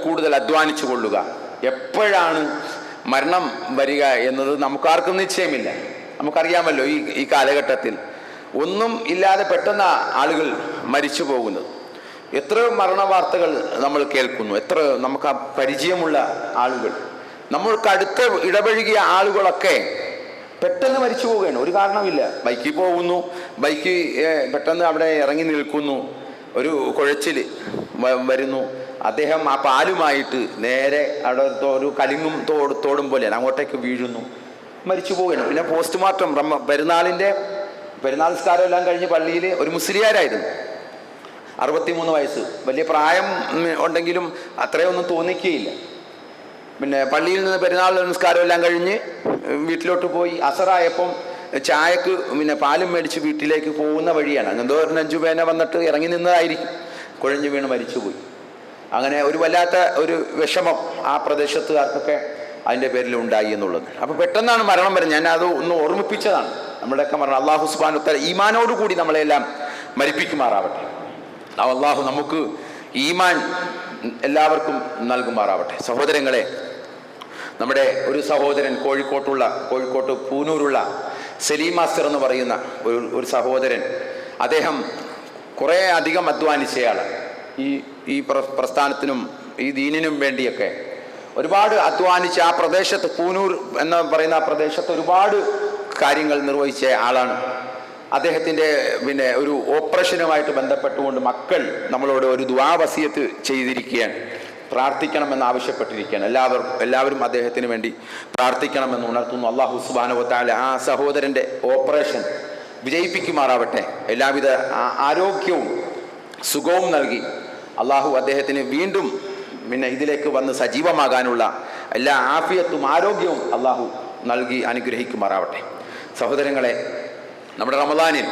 കൂടുതൽ അധ്വാനിച്ചു കൊള്ളുക. എപ്പോഴാണ് മരണം വരിക എന്നത് നമുക്കാർക്കും നിശ്ചയമില്ല. നമുക്കറിയാമല്ലോ, ഈ കാലഘട്ടത്തിൽ ഒന്നും ഇല്ലാതെ പെട്ടെന്ന് ആളുകൾ മരിച്ചു പോകുന്നത്. എത്രയോ മരണ വാർത്തകൾ നമ്മൾ കേൾക്കുന്നു. എത്ര നമുക്ക് പരിചയമുള്ള ആളുകൾ, നമ്മൾക്ക് അടുത്ത് ഇടപഴകിയ ആളുകളൊക്കെ പെട്ടെന്ന് മരിച്ചു പോവുകയാണ്. ഒരു കാരണമില്ല. ബൈക്കിൽ പോകുന്നു, ബൈക്ക് പെട്ടെന്ന് അവിടെ ഇറങ്ങി നിൽക്കുന്നു, ഒരു കുഴച്ചിൽ വരുന്നു, അദ്ദേഹം ആ പാലുമായിട്ട് നേരെ അവിടെ ഒരു കലിങ്ങും തോടും പോലെയാണ്, അങ്ങോട്ടേക്ക് വീഴുന്നു, മരിച്ചു പോവുകയാണ്. പിന്നെ പോസ്റ്റ്മോർട്ടം, പെരുന്നാൾ നിസ്കാരം എല്ലാം കഴിഞ്ഞ് പള്ളിയിൽ ഒരു മുസ്ലിയാരായിരുന്നു, 63 വയസ്സ്, വലിയ പ്രായം ഉണ്ടെങ്കിലും അത്രയൊന്നും തോന്നിക്കുകയില്ല. പിന്നെ പള്ളിയിൽ നിന്ന് പെരുന്നാൾ നിസ്കാരം എല്ലാം കഴിഞ്ഞ് വീട്ടിലോട്ട് പോയി അസറായപ്പം ചായക്ക് പാലും മേടിച്ച് വീട്ടിലേക്ക് പോകുന്ന വഴിയാണ്. എന്തോ ഒരു 5 പേന വന്നിട്ട് ഇറങ്ങി നിന്നതായിരിക്കും. കുഴഞ്ഞു വീണ് മരിച്ചുപോയി. അങ്ങനെ ഒരു വല്ലാത്ത ഒരു വിഷമം ആ പ്രദേശത്തുകാർക്കൊക്കെ അതിൻ്റെ പേരിൽ ഉണ്ടായി എന്നുള്ളത്. അപ്പോൾ പെട്ടെന്നാണ് മരണം വരുന്നത്. ഞാൻ അത് ഒന്ന് ഓർമ്മിപ്പിച്ചതാണ്. നമ്മുടെയൊക്കെ മരണം അള്ളാഹു സുബ്ഹാനഹു വ തആല ഈമാനോടുകൂടി നമ്മളെല്ലാം മരിപ്പിക്കുമാറാവട്ടെ. അള്ളാഹു നമുക്ക് ഈമാൻ എല്ലാവർക്കും നൽകുമാറാവട്ടെ. സഹോദരങ്ങളെ, നമ്മുടെ ഒരു സഹോദരൻ കോഴിക്കോട്ട് പൂനൂരുള്ള സലീം മാസ്റ്റർ എന്ന് പറയുന്ന ഒരു സഹോദരൻ, അദ്ദേഹം കുറേ അധികം അധ്വാനിച്ചയാളാണ്. ഈ പ്രസ്ഥാനത്തിനും ഈ ദീനിനും വേണ്ടിയൊക്കെ ഒരുപാട് അധ്വാനിച്ച് ആ പ്രദേശത്ത്, പൂനൂർ എന്ന് പറയുന്ന ആ പ്രദേശത്ത് ഒരുപാട് കാര്യങ്ങൾ നിർവഹിച്ച ആളാണ്. അദ്ദേഹത്തിൻ്റെ ഒരു ഓപ്പറേഷനുമായിട്ട് ബന്ധപ്പെട്ടുകൊണ്ട് മക്കൾ നമ്മളോട് ഒരു ദുആ വസിയത്ത് ചെയ്തിരിക്കുകയാണ്. പ്രാർത്ഥിക്കണമെന്ന് ആവശ്യപ്പെട്ടിരിക്കുകയാണ്. എല്ലാവരും അദ്ദേഹത്തിന് വേണ്ടി പ്രാർത്ഥിക്കണമെന്ന് ഉണർത്തുന്നു. അല്ലാഹു സുബ്ഹാനഹു വ തആല ആ സഹോദരൻ്റെ ഓപ്പറേഷൻ വിജയിപ്പിക്കുമാറാവട്ടെ. എല്ലാവിധ ആരോഗ്യവും സുഖവും നൽകി അള്ളാഹു അദ്ദേഹത്തിന് വീണ്ടും ഇതിലേക്ക് വന്ന് സജീവമാകാനുള്ള എല്ലാ ആഫിയത്തും ആരോഗ്യവും അള്ളാഹു നൽകി അനുഗ്രഹിക്കുമാറാവട്ടെ. സഹോദരങ്ങളെ, നമ്മുടെ റമദാനിൽ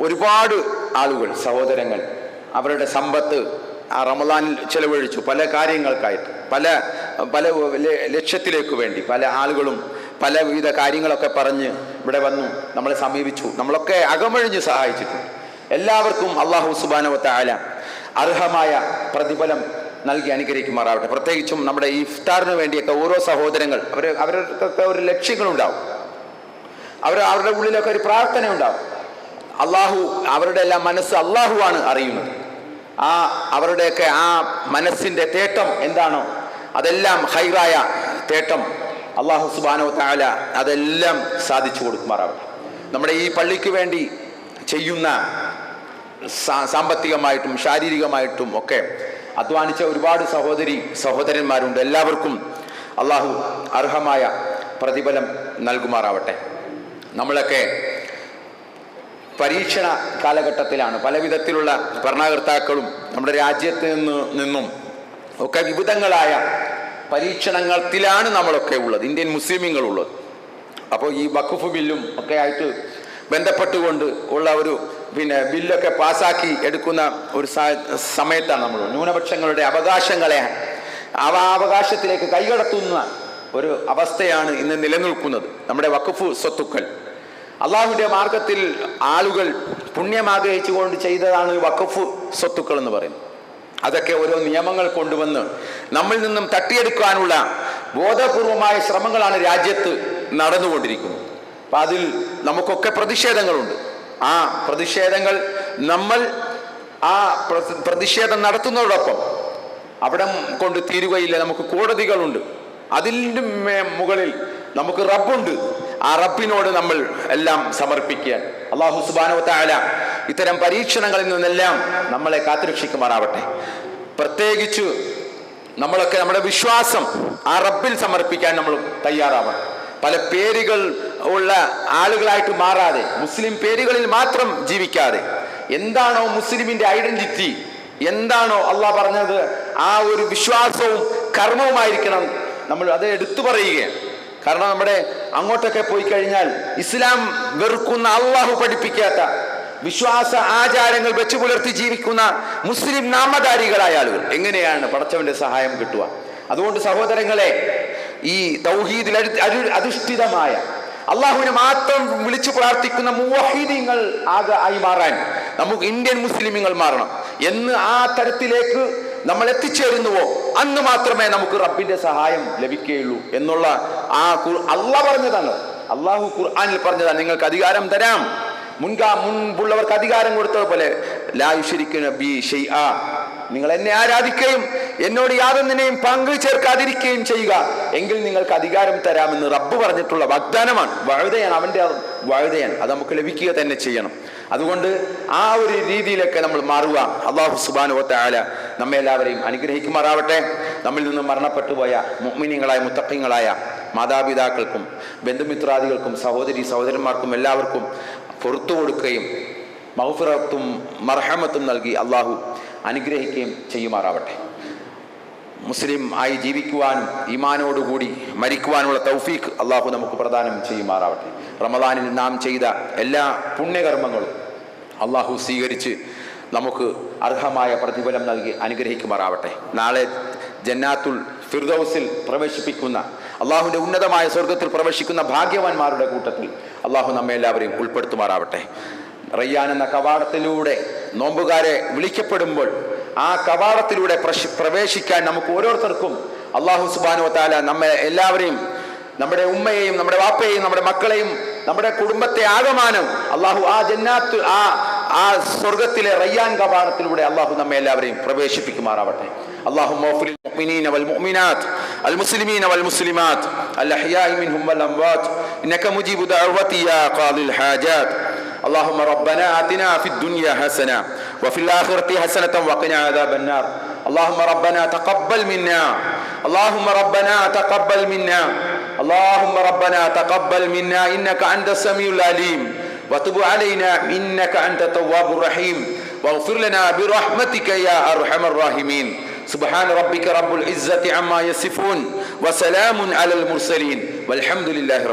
ഒരുപാട് ആളുകൾ, സഹോദരങ്ങൾ അവരുടെ സമ്പത്ത് ആ റമദാനിൽ ചെലവഴിച്ചു. പല കാര്യങ്ങൾക്കായിട്ട്, പല ലക്ഷ്യത്തിലേക്ക് വേണ്ടി പല ആളുകളും പലവിധ കാര്യങ്ങളൊക്കെ പറഞ്ഞ് ഇവിടെ വന്നു നമ്മളെ സമീപിച്ചു. നമ്മളൊക്കെ അകമഴിഞ്ഞ് സഹായിച്ചിട്ടുണ്ട്. എല്ലാവർക്കും അല്ലാഹു സുബ്ഹാനഹു വ തആല അർഹമായ പ്രതിഫലം നൽകി അനുഗ്രഹിക്കുമാറാവട്ടെ. പ്രത്യേകിച്ചും നമ്മുടെ ഈ ഇഫ്താറിന് വേണ്ടിയൊക്കെ ഓരോ സഹോദരങ്ങൾ അവരൊക്കെ ഒരു ലക്ഷ്യങ്ങളുണ്ടാവും. അവരുടെ ഉള്ളിലൊക്കെ ഒരു പ്രാർത്ഥന ഉണ്ടാവും. അള്ളാഹു അവരുടെ എല്ലാം മനസ്സ് അള്ളാഹുവാണ് അറിയുന്നത്. അവരുടെയൊക്കെ ആ മനസ്സിൻ്റെ തേട്ടം എന്താണോ അതെല്ലാം ഹൈറായ തേട്ടം അള്ളാഹു സുബ്ഹാനഹു വ തആല അതെല്ലാം സാധിച്ചു കൊടുക്കുമാറാവട്ടെ. നമ്മുടെ ഈ പള്ളിക്ക് വേണ്ടി ചെയ്യുന്ന സാമ്പത്തികമായിട്ടും ശാരീരികമായിട്ടും ഒക്കെ അധ്വാനിച്ച ഒരുപാട് സഹോദരന്മാരുണ്ട്. എല്ലാവർക്കും അള്ളാഹു അർഹമായ പ്രതിഫലം നൽകുമാറാവട്ടെ. നമ്മളൊക്കെ പരീക്ഷണ കാലഘട്ടത്തിലാണ്. പല വിധത്തിലുള്ള ഭരണകർത്താക്കളും നമ്മുടെ രാജ്യത്ത് നിന്നും ഒക്കെ വിവിധങ്ങളായ പരീക്ഷണത്തിലാണ് നമ്മളൊക്കെ ഉള്ളത്, ഇന്ത്യൻ മുസ്ലിമീങ്ങളുള്ളത്. അപ്പോൾ ഈ വഖഫ് ബില്ലും ഒക്കെ ആയിട്ട് ബന്ധപ്പെട്ടുകൊണ്ട് ഉള്ള ഒരു ബില്ലൊക്കെ പാസ്സാക്കി എടുക്കുന്ന ഒരു സമയത്താണ് നമ്മൾ ന്യൂനപക്ഷങ്ങളുടെ അവകാശങ്ങളെ അവകാശത്തിലേക്ക് കൈകടത്തുന്ന ഒരു അവസ്ഥയാണ് ഇന്ന് നിലനിൽക്കുന്നത്. നമ്മുടെ വഖഫ് സ്വത്തുക്കൾ അള്ളാഹുവിൻ്റെ മാർഗത്തിൽ ആളുകൾ പുണ്യം ആഗ്രഹിച്ചുകൊണ്ട് ചെയ്തതാണ് വഖഫ് സ്വത്തുക്കൾ എന്ന് പറയുന്നത്. അതൊക്കെ ഓരോ നിയമങ്ങൾ കൊണ്ടുവന്ന് നമ്മിൽ നിന്നും തട്ടിയെടുക്കാനുള്ള ബോധപൂർവമായ ശ്രമങ്ങളാണ് രാജ്യത്ത് നടന്നുകൊണ്ടിരിക്കുന്നത്. അപ്പം അതിൽ നമുക്കൊക്കെ പ്രതിഷേധങ്ങളുണ്ട്. ആ പ്രതിഷേധങ്ങൾ നമ്മൾ പ്രതിഷേധം നടത്തുന്നതോടൊപ്പം അവിടെ കൊണ്ട് തീരുകയില്ല. നമുക്ക് കോടതികളുണ്ട്, അതിൻ്റെ മുകളിൽ നമുക്ക് റബ്ബുണ്ട്. ആ റബ്ബിനോട് നമ്മൾ എല്ലാം സമർപ്പിക്കാൻ അല്ലാഹു സുബ്ഹാനഹു വ തആല ഇത്തരം പരീക്ഷണങ്ങളിൽ നിന്നെല്ലാം നമ്മളെ കാത്തുരക്ഷിക്കുമാറാവട്ടെ. പ്രത്യേകിച്ച് നമ്മളൊക്കെ നമ്മുടെ വിശ്വാസം ആ റബ്ബിൽ സമർപ്പിക്കാൻ നമ്മൾ തയ്യാറാവണം. പല പേരുകൾ ഉള്ള ആളുകളായിട്ട് മാറാതെ, മുസ്ലിം പേരുകളിൽ മാത്രം ജീവിക്കാതെ, എന്താണോ മുസ്ലിമിന്റെ ഐഡന്റിറ്റി, എന്താണോ അള്ളാഹ് പറഞ്ഞത്, ആ ഒരു വിശ്വാസവും കർമ്മവുമായിരിക്കണം നമ്മൾ അത് എടുത്തു പറയുകയാണ്. കാരണം നമ്മുടെ അങ്ങോട്ടൊക്കെ പോയി കഴിഞ്ഞാൽ ഇസ്ലാം വെറുക്കുന്ന, അള്ളാഹു പഠിപ്പിക്കാത്ത വിശ്വാസ ആചാരങ്ങൾ വെച്ചു പുലർത്തി ജീവിക്കുന്ന മുസ്ലിം നാമധാരികളായ ആളുകൾ എങ്ങനെയാണ് പടച്ചവന്റെ സഹായം കിട്ടുക? അതുകൊണ്ട് സഹോദരങ്ങളെ, ഈ തൗഹീദിൽ അധിഷ്ഠിതമായ അള്ളാഹുവിനെ മാത്രം വിളിച്ചു പ്രാർത്ഥിക്കുന്ന മുവഹിദീങ്ങൾ ആയി മാറാൻ നമുക്ക് ഇന്ത്യൻ മുസ്ലിമീങ്ങൾ മാറണം. എന്ന് ആ തരത്തിലേക്ക് നമ്മൾ എത്തിച്ചേരുന്നുവോ അന്ന് മാത്രമേ നമുക്ക് റബ്ബിന്റെ സഹായം ലഭിക്കുകയുള്ളൂ എന്നുള്ള അള്ളാഹ് പറഞ്ഞതാണ്. അള്ളാഹു ഖുർആനിൽ പറഞ്ഞതാണ്, നിങ്ങൾക്ക് അധികാരം തരാം, മുൻപുള്ളവർക്ക് അധികാരം കൊടുത്തതുപോലെ ലാ യുശ്രികുന ബി ഷൈആ, നിങ്ങൾ എന്നെ ആരാധിക്കുകയും എന്നോട് യാതൊന്നിനെയും പങ്കു ചേർക്കാതിരിക്കുകയും ചെയ്യുക, എങ്കിൽ നിങ്ങൾക്ക് അധികാരം തരാമെന്ന് റബ്ബ് പറഞ്ഞിട്ടുള്ള വാഗ്ദാനമാണ്. വഅദയാണ്, അവന്റെ വഅദയാണ്. അത് നമുക്ക് ലഭിക്കുക തന്നെ ചെയ്യണം. അതുകൊണ്ട് ആ ഒരു രീതിയിലൊക്കെ നമ്മൾ മാറുക. അല്ലാഹു സുബ്ഹാനഹു വ തആല നമ്മെ എല്ലാവരെയും അനുഗ്രഹിക്കുമാറാവട്ടെ. നമ്മിൽ നിന്ന് മരണപ്പെട്ടു പോയ മുഅ്മിനീങ്ങളായ മുത്തഖീങ്ങളായ മാതാപിതാക്കൾക്കും ബന്ധുമിത്രാദികൾക്കും സഹോദരന്മാർക്കും എല്ലാവർക്കും പുറത്തു കൊടുക്കുകയും മഗ്ഫിറത്തും മർഹമത്തും നൽകി അള്ളാഹു അനുഗ്രഹിക്കുകയും ചെയ്യുമാറാവട്ടെ. മുസ്ലിം ആയി ജീവിക്കുവാനും ഈമാനോടുകൂടി മരിക്കുവാനുള്ള തൗഫീഖ് അള്ളാഹു നമുക്ക് പ്രദാനം ചെയ്യുമാറാവട്ടെ. റമദാനിൽ നാം ചെയ്ത എല്ലാ പുണ്യകർമ്മങ്ങളും അള്ളാഹു സ്വീകരിച്ച് നമുക്ക് അർഹമായ പ്രതിഫലം നൽകി അനുഗ്രഹിക്കുമാറാവട്ടെ. നാളെ ജന്നാത്തുൽ ഫിർദൗസിൽ പ്രവേശിപ്പിക്കുന്ന, അള്ളാഹുവിൻ്റെ ഉന്നതമായ സ്വർഗത്തിൽ പ്രവേശിക്കുന്ന ഭാഗ്യവാന്മാരുടെ കൂട്ടത്തിൽ അള്ളാഹു നമ്മെ എല്ലാവരെയും ഉൾപ്പെടുത്തുമാറാവട്ടെ. റയ്യാൻ എന്ന കവാടത്തിലൂടെ നോമ്പുകാരെ വിളിക്കപ്പെടുമ്പോൾ ആ കവാടത്തിലൂടെ പ്രവേശിക്കാൻ നമുക്ക് ഓരോരുത്തർക്കും അള്ളാഹു സുബ്ഹാനഹു വ തആല നമ്മെ എല്ലാവരെയും, നമ്മുടെ ഉമ്മയെയും നമ്മുടെ വാപ്പയെയും നമ്മുടെ മക്കളെയും നമ്മുടെ കുടുംബത്തെ ആകമാനം അള്ളാഹു ആ ജന്നാത്ത് ആ സ്വർഗത്തിലെ റയ്യാൻ കവാടത്തിലൂടെ അള്ളാഹു നമ്മെ എല്ലാവരെയും പ്രവേശിപ്പിക്കുമാറാവട്ടെ. اللهم اغفر للمؤمنين والمؤمنات المسلمين والمسلمات الأحياء منهم والأموات إنك مجيب دعوتي يا قاضي الحاجات. اللهم ربنا آتنا في الدنيا حسنة وفي الآخرة حسنة وقنا عذاب النار. اللهم ربنا تقبل منا، اللهم ربنا تقبل منا، اللهم ربنا تقبل منا إنك أنت السميع العليم وتب علينا إنك أنت التواب الرحيم واغفر لنا برحمتك يا أرحم الراحمين. سبحان ربك رب العزة عما يصفون وسلام على المرسلين والحمد لله.